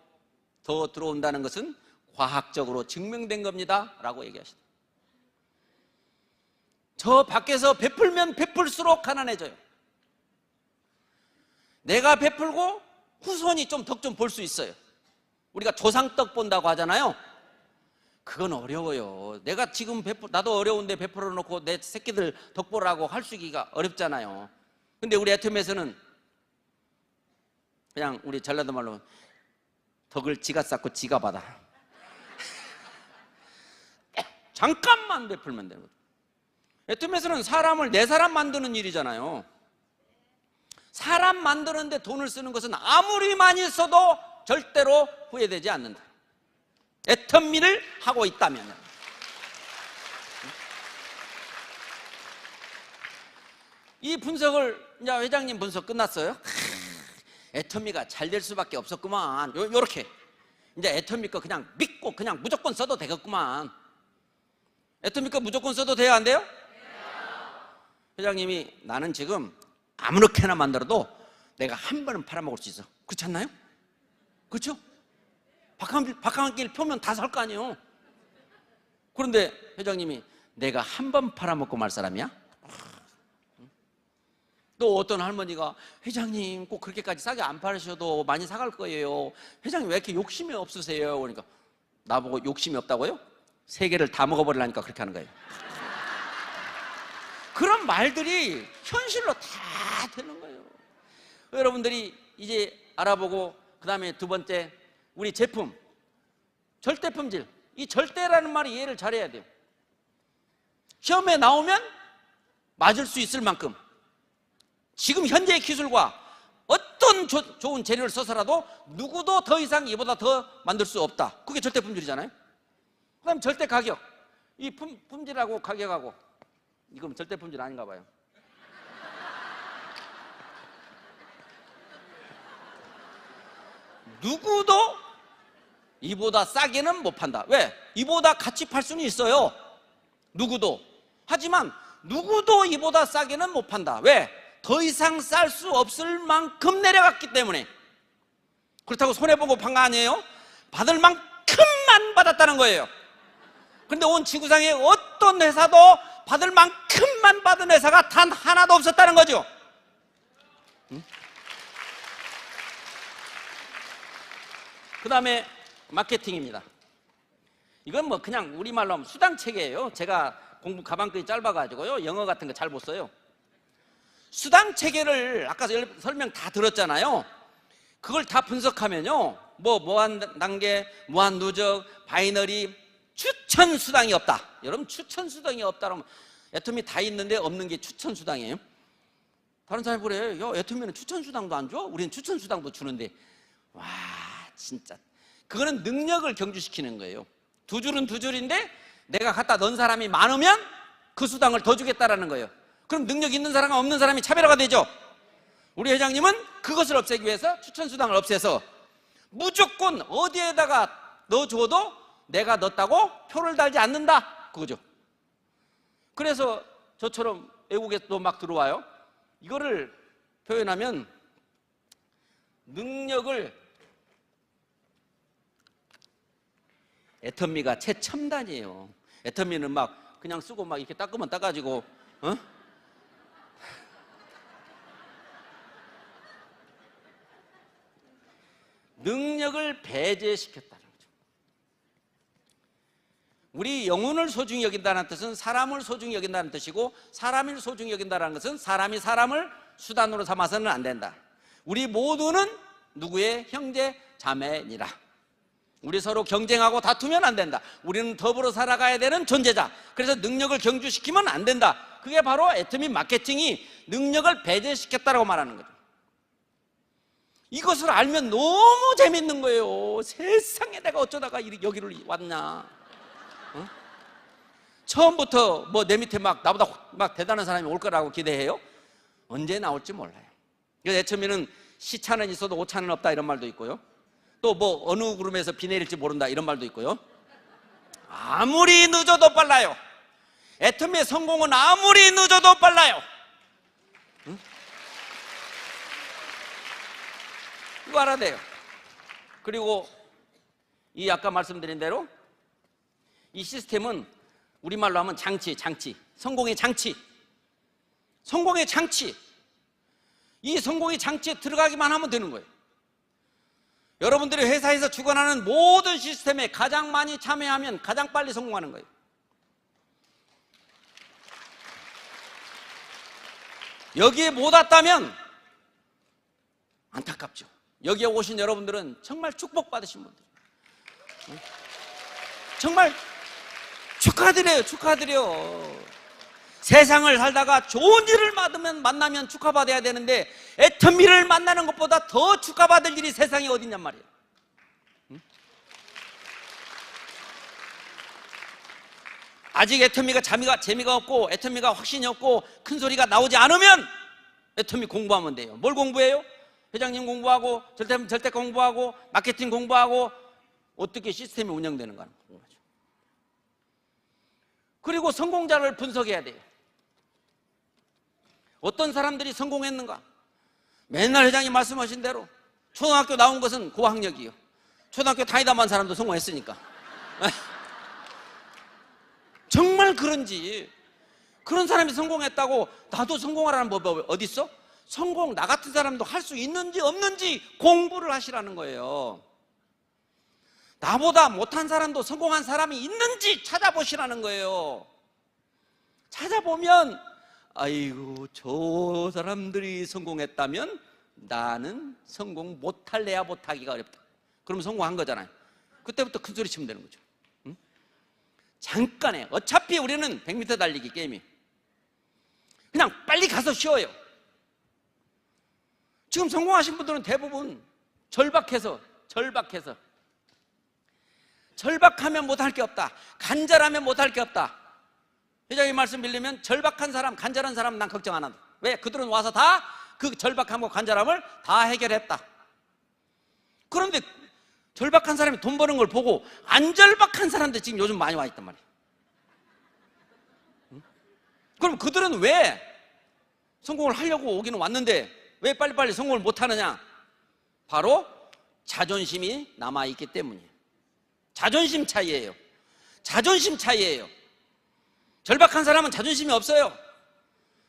더 들어온다는 것은 과학적으로 증명된 겁니다 라고 얘기하시다. 저 밖에서 베풀면 베풀수록 가난해져요. 내가 베풀고 후손이 좀 덕 좀 볼 수 있어요. 우리가 조상떡 본다고 하잖아요. 그건 어려워요. 내가 지금 나도 어려운데 베풀어 놓고 내 새끼들 덕 보라고 할 수 있기가 어렵잖아요. 근데 우리 애텀에서는 그냥 우리 전라도 말로 덕을 지가 쌓고 지가 받아. 잠깐만 베풀면 되는 거죠. 애텀에서는 사람을 내 사람 만드는 일이잖아요. 사람 만드는데 돈을 쓰는 것은 아무리 많이 써도 절대로 후회되지 않는다. 애텀미를 하고 있다면. 이 분석을 이제 회장님 분석 끝났어요. 애터미가 잘 될 수밖에 없었구만. 요렇게 이제 애터미 거 그냥 믿고 그냥 무조건 써도 되겠구만. 애터미 거 무조건 써도 돼요, 안 돼요? 돼요. 회장님이 나는 지금 아무렇게나 만들어도 내가 한 번은 팔아먹을 수 있어. 그렇지 않나요? 그렇죠? 박한길 표면 다 살 거 아니에요. 그런데 회장님이 내가 한 번 팔아먹고 말 사람이야? 또 어떤 할머니가 회장님 꼭 그렇게까지 싸게 안 팔으셔도 많이 사갈 거예요. 회장님 왜 이렇게 욕심이 없으세요? 그러니까 나보고 욕심이 없다고요? 3개를 다 먹어버리려니까 그렇게 하는 거예요. 그런 말들이 현실로 다 되는 거예요. 여러분들이 이제 알아보고 그 다음에 두 번째 우리 제품 절대품질. 이 절대라는 말이 이해를 잘해야 돼요. 시험에 나오면 맞을 수 있을 만큼 지금 현재의 기술과 어떤 좋은 재료를 써서라도 누구도 더 이상 이보다 더 만들 수 없다. 그게 절대품질이잖아요. 그 다음 절대 가격. 이 품질하고 가격하고 이건 절대품질 아닌가 봐요. 누구도 이보다 싸게는 못 판다. 왜? 이보다 같이 팔 수는 있어요. 누구도. 하지만 누구도 이보다 싸게는 못 판다. 왜? 더 이상 쌀 수 없을 만큼 내려갔기 때문에. 그렇다고 손해보고 판 거 아니에요? 받을 만큼만 받았다는 거예요. 그런데 온 지구상에 어떤 회사도 받을 만큼만 받은 회사가 단 하나도 없었다는 거죠. 그 다음에 마케팅입니다. 이건 뭐 그냥 우리말로 하면 수당체계예요. 제가 공부 가방끈이 짧아가지고요 영어 같은 거 잘 못 써요. 수당체계를 아까 설명 다 들었잖아요. 그걸 다 분석하면요 뭐 무한단계, 무한누적, 바이너리, 추천수당이 없다. 여러분 추천수당이 없다면 애터미 다 있는데 없는 게 추천수당이에요. 다른 사람이 그래. 야, 애터미는 추천수당도 안 줘? 우리는 추천수당도 주는데. 와 진짜 그거는 능력을 경주시키는 거예요. 두 줄은 두 줄인데 내가 갖다 넣은 사람이 많으면 그 수당을 더 주겠다라는 거예요. 그럼 능력 있는 사람과 없는 사람이 차별화가 되죠. 우리 회장님은 그것을 없애기 위해서 추천수당을 없애서 무조건 어디에다가 넣어줘도 내가 넣었다고 표를 달지 않는다 그거죠. 그래서 저처럼 외국에서도 막 들어와요. 이거를 표현하면 능력을 애터미가 최첨단이에요. 애터미는 막 그냥 쓰고 막 이렇게 닦으면 닦아지고 능력을 배제시켰다는 거죠. 우리 영혼을 소중히 여긴다는 뜻은 사람을 소중히 여긴다는 뜻이고 사람을 소중히 여긴다는 것은 사람이 사람을 수단으로 삼아서는 안 된다. 우리 모두는 누구의 형제 자매니라. 우리 서로 경쟁하고 다투면 안 된다. 우리는 더불어 살아가야 되는 존재자. 그래서 능력을 경주시키면 안 된다. 그게 바로 애터미 마케팅이 능력을 배제시켰다고 말하는 거죠. 이것을 알면 너무 재밌는 거예요. 세상에 내가 어쩌다가 여기를 왔냐. 처음부터 뭐 내 밑에 막 나보다 막 대단한 사람이 올 거라고 기대해요? 언제 나올지 몰라요. 그래서 애터미는 시차는 있어도 오차는 없다 이런 말도 있고요. 또 뭐 어느 구름에서 비 내릴지 모른다 이런 말도 있고요. 아무리 늦어도 빨라요. 애터미의 성공은 아무리 늦어도 빨라요. 이거 알아야 돼요. 그리고 이 아까 말씀드린 대로 이 시스템은 우리말로 하면 장치, 성공의 장치. 성공의 장치. 이 성공의 장치에 들어가기만 하면 되는 거예요. 여러분들이 회사에서 주관하는 모든 시스템에 가장 많이 참여하면 가장 빨리 성공하는 거예요. 여기에 못 왔다면 안타깝죠. 여기에 오신 여러분들은 정말 축복받으신 분들, 정말 축하드려요. 세상을 살다가 좋은 일을 만나면 축하받아야 되는데 애터미를 만나는 것보다 더 축하받을 일이 세상에 어딨냔 말이에요. 아직 애터미가 재미가 없고 애터미가 확신이 없고 큰 소리가 나오지 않으면 애터미 공부하면 돼요. 뭘 공부해요? 회장님 공부하고 절대 공부하고 마케팅 공부하고 어떻게 시스템이 운영되는가 공부하죠. 그리고 성공자를 분석해야 돼요. 어떤 사람들이 성공했는가? 맨날 회장님 말씀하신 대로 초등학교 나온 것은 고학력이요. 초등학교 다니다만 사람도 성공했으니까. 정말 그런지 그런 사람이 성공했다고 나도 성공하라는 법이 어디 있어? 성공 나 같은 사람도 할 수 있는지 없는지 공부를 하시라는 거예요. 나보다 못한 사람도 성공한 사람이 있는지 찾아보시라는 거예요. 찾아보면 아이고 저 사람들이 성공했다면 나는 성공 못할래야 못하기가 어렵다. 그러면 성공한 거잖아요. 그때부터 큰 소리 치면 되는 거죠. 응? 잠깐에 어차피 우리는 100m 달리기 게임이 그냥 빨리 가서 쉬어요. 지금 성공하신 분들은 대부분 절박하면 못할 게 없다. 간절하면 못할 게 없다. 회장님 말씀 빌리면 절박한 사람, 간절한 사람 난 걱정 안 한다. 왜? 그들은 와서 다 그 절박함과 간절함을 다 해결했다. 그런데 절박한 사람이 돈 버는 걸 보고 안 절박한 사람들 지금 요즘 많이 와 있단 말이에요. 그럼 그들은 왜 성공을 하려고 오기는 왔는데 왜 빨리빨리 성공을 못하느냐? 바로 자존심이 남아있기 때문이에요. 자존심 차이예요. 절박한 사람은 자존심이 없어요.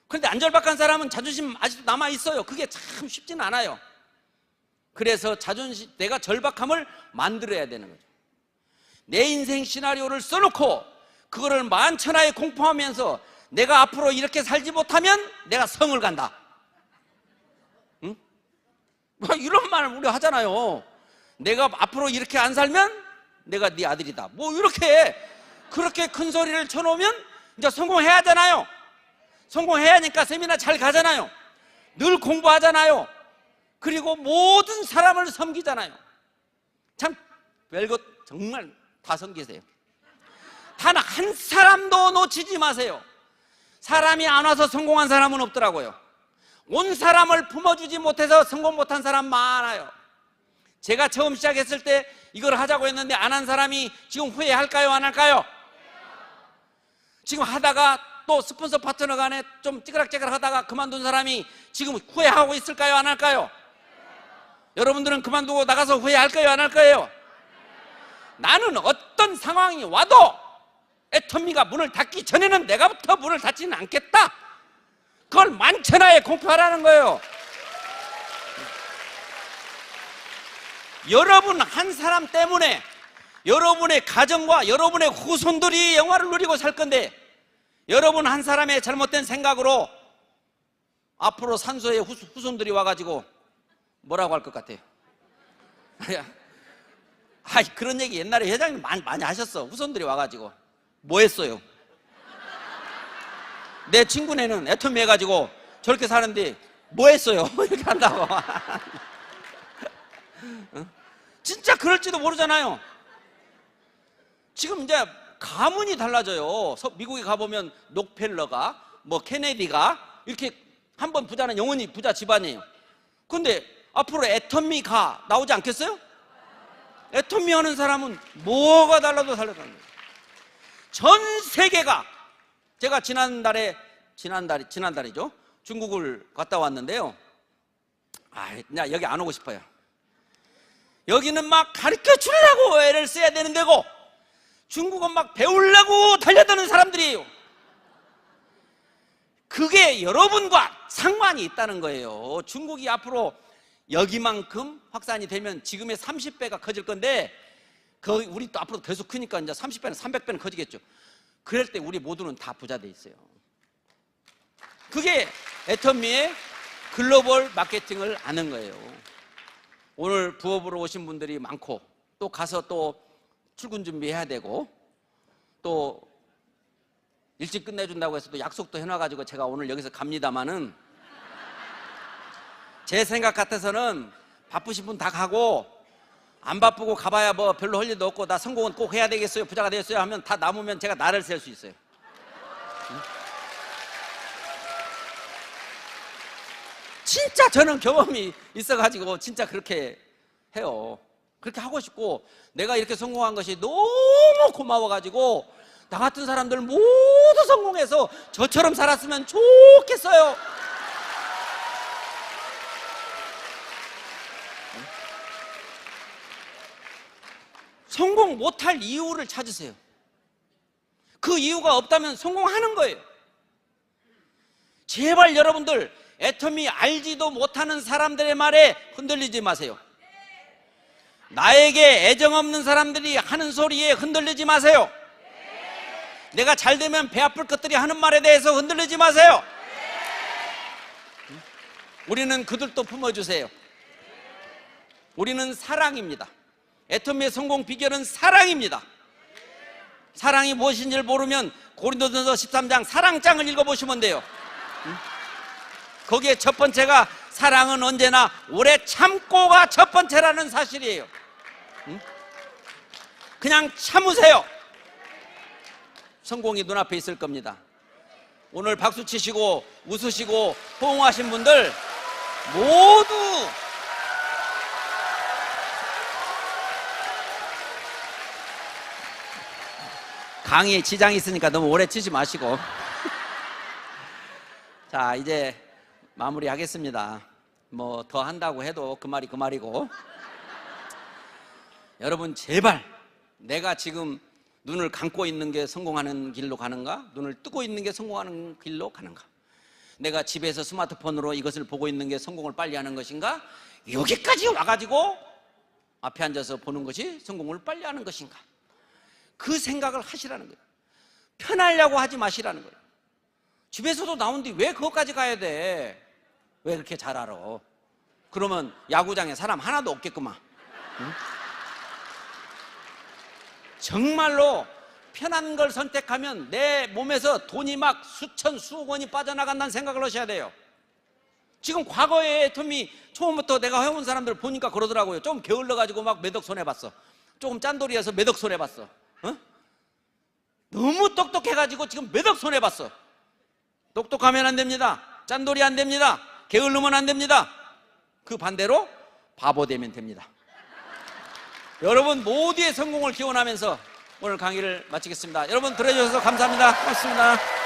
그런데 안 절박한 사람은 자존심 아직도 남아있어요. 그게 참 쉽지는 않아요. 그래서 내가 절박함을 만들어야 되는 거죠. 내 인생 시나리오를 써놓고 그거를 만천하에 공포하면서 내가 앞으로 이렇게 살지 못하면 내가 성을 간다. 응? 이런 말을 우리 하잖아요. 내가 앞으로 이렇게 안 살면 내가 네 아들이다. 뭐 그렇게 큰 소리를 쳐놓으면 이제 성공해야 하잖아요. 성공해야 하니까 세미나 잘 가잖아요. 늘 공부하잖아요. 그리고 모든 사람을 섬기잖아요. 참 별것 정말 다 섬기세요. 단 한 사람도 놓치지 마세요. 사람이 안 와서 성공한 사람은 없더라고요. 온 사람을 품어주지 못해서 성공 못한 사람 많아요. 제가 처음 시작했을 때 이걸 하자고 했는데 안 한 사람이 지금 후회할까요? 안 할까요? 지금 하다가 또 스폰서 파트너 간에 좀 찌그락찌그락 하다가 그만둔 사람이 지금 후회하고 있을까요? 안 할까요? 여러분들은 그만두고 나가서 후회할까요? 안 할까요? 나는 어떤 상황이 와도 애터미가 문을 닫기 전에는 내가부터 문을 닫지는 않겠다. 그걸 만천하에 공표하라는 거예요. 여러분 한 사람 때문에 여러분의 가정과 여러분의 후손들이 영화를 누리고 살 건데 여러분 한 사람의 잘못된 생각으로 앞으로 산소의 후손들이 와가지고 뭐라고 할 것 같아요? 그런 얘기 옛날에 회장님 많이 하셨어. 후손들이 와가지고 뭐 했어요? 내 친구네는 애터미 해가지고 저렇게 사는데 뭐 했어요? 이렇게 한다고. 진짜 그럴지도 모르잖아요. 지금 이제 가문이 달라져요. 미국에 가보면 록펠러가 뭐 케네디가 이렇게 한 번 부자는 영원히 부자 집안이에요. 그런데 앞으로 애터미가 나오지 않겠어요? 애터미 하는 사람은 뭐가 달라도 달라지는 거예요. 전 세계가 제가 지난달이죠. 중국을 갔다 왔는데요. 그냥 여기 안 오고 싶어요. 여기는 막 가르쳐 주려고 애를 써야 되는 데고 중국은 막 배우려고 달려드는 사람들이에요. 그게 여러분과 상관이 있다는 거예요. 중국이 앞으로 여기만큼 확산이 되면 지금의 30배가 커질 건데 우리 또 앞으로 계속 크니까 이제 30배는 300배는 커지겠죠. 그럴 때 우리 모두는 다 부자 돼 있어요. 그게 애터미의 글로벌 마케팅을 아는 거예요. 오늘 부업으로 오신 분들이 많고 또 가서 또 출근 준비해야 되고 또 일찍 끝내준다고 해서 또 약속도 해놔가지고 제가 오늘 여기서 갑니다마는 제 생각 같아서는 바쁘신 분 다 가고 안 바쁘고 가봐야 뭐 별로 할 일도 없고 나 성공은 꼭 해야 되겠어요, 부자가 되겠어요 하면 다 남으면 제가 나를 셀 수 있어요. 진짜 저는 경험이 있어가지고 진짜 그렇게 해요. 그렇게 하고 싶고 내가 이렇게 성공한 것이 너무 고마워가지고 나 같은 사람들 모두 성공해서 저처럼 살았으면 좋겠어요. 성공 못할 이유를 찾으세요. 그 이유가 없다면 성공하는 거예요. 제발 여러분들 애터미 알지도 못하는 사람들의 말에 흔들리지 마세요. 나에게 애정 없는 사람들이 하는 소리에 흔들리지 마세요. 내가 잘 되면 배 아플 것들이 하는 말에 대해서 흔들리지 마세요. 우리는 그들도 품어주세요. 우리는 사랑입니다. 애터미의 성공 비결은 사랑입니다. 사랑이 무엇인지를 모르면 고린도전서 13장 사랑장을 읽어보시면 돼요. 거기에 첫 번째가 사랑은 언제나 오래 참고가 첫 번째라는 사실이에요. 그냥 참으세요. 성공이 눈앞에 있을 겁니다. 오늘 박수 치시고 웃으시고 호응하신 분들 모두 강의에 지장이 있으니까 너무 오래 치지 마시고 자 이제 마무리 하겠습니다. 뭐 더 한다고 해도 그 말이 그 말이고 여러분 제발 내가 지금 눈을 감고 있는 게 성공하는 길로 가는가? 눈을 뜨고 있는 게 성공하는 길로 가는가? 내가 집에서 스마트폰으로 이것을 보고 있는 게 성공을 빨리 하는 것인가? 여기까지 와가지고 앞에 앉아서 보는 것이 성공을 빨리 하는 것인가? 그 생각을 하시라는 거예요. 편하려고 하지 마시라는 거예요. 집에서도 나오는데 왜 그것까지 가야 돼? 왜 그렇게 잘 알아? 그러면 야구장에 사람 하나도 없겠구만. 응? 정말로 편한 걸 선택하면 내 몸에서 돈이 막 수천 수억 원이 빠져나간다는 생각을 하셔야 돼요. 지금 과거에 애터미 처음부터 내가 해온 사람들 보니까 그러더라고요. 좀 게을러가지고 막 몇 억 손해봤어. 조금 짠돌이해서 몇 억 손해봤어. 어? 너무 똑똑해가지고 지금 몇 억 손해봤어. 똑똑하면 안 됩니다. 짠돌이 안 됩니다. 게으르면 안 됩니다. 그 반대로 바보 되면 됩니다. 여러분 모두의 성공을 기원하면서 오늘 강의를 마치겠습니다. 여러분 들어주셔서 감사합니다. 고맙습니다.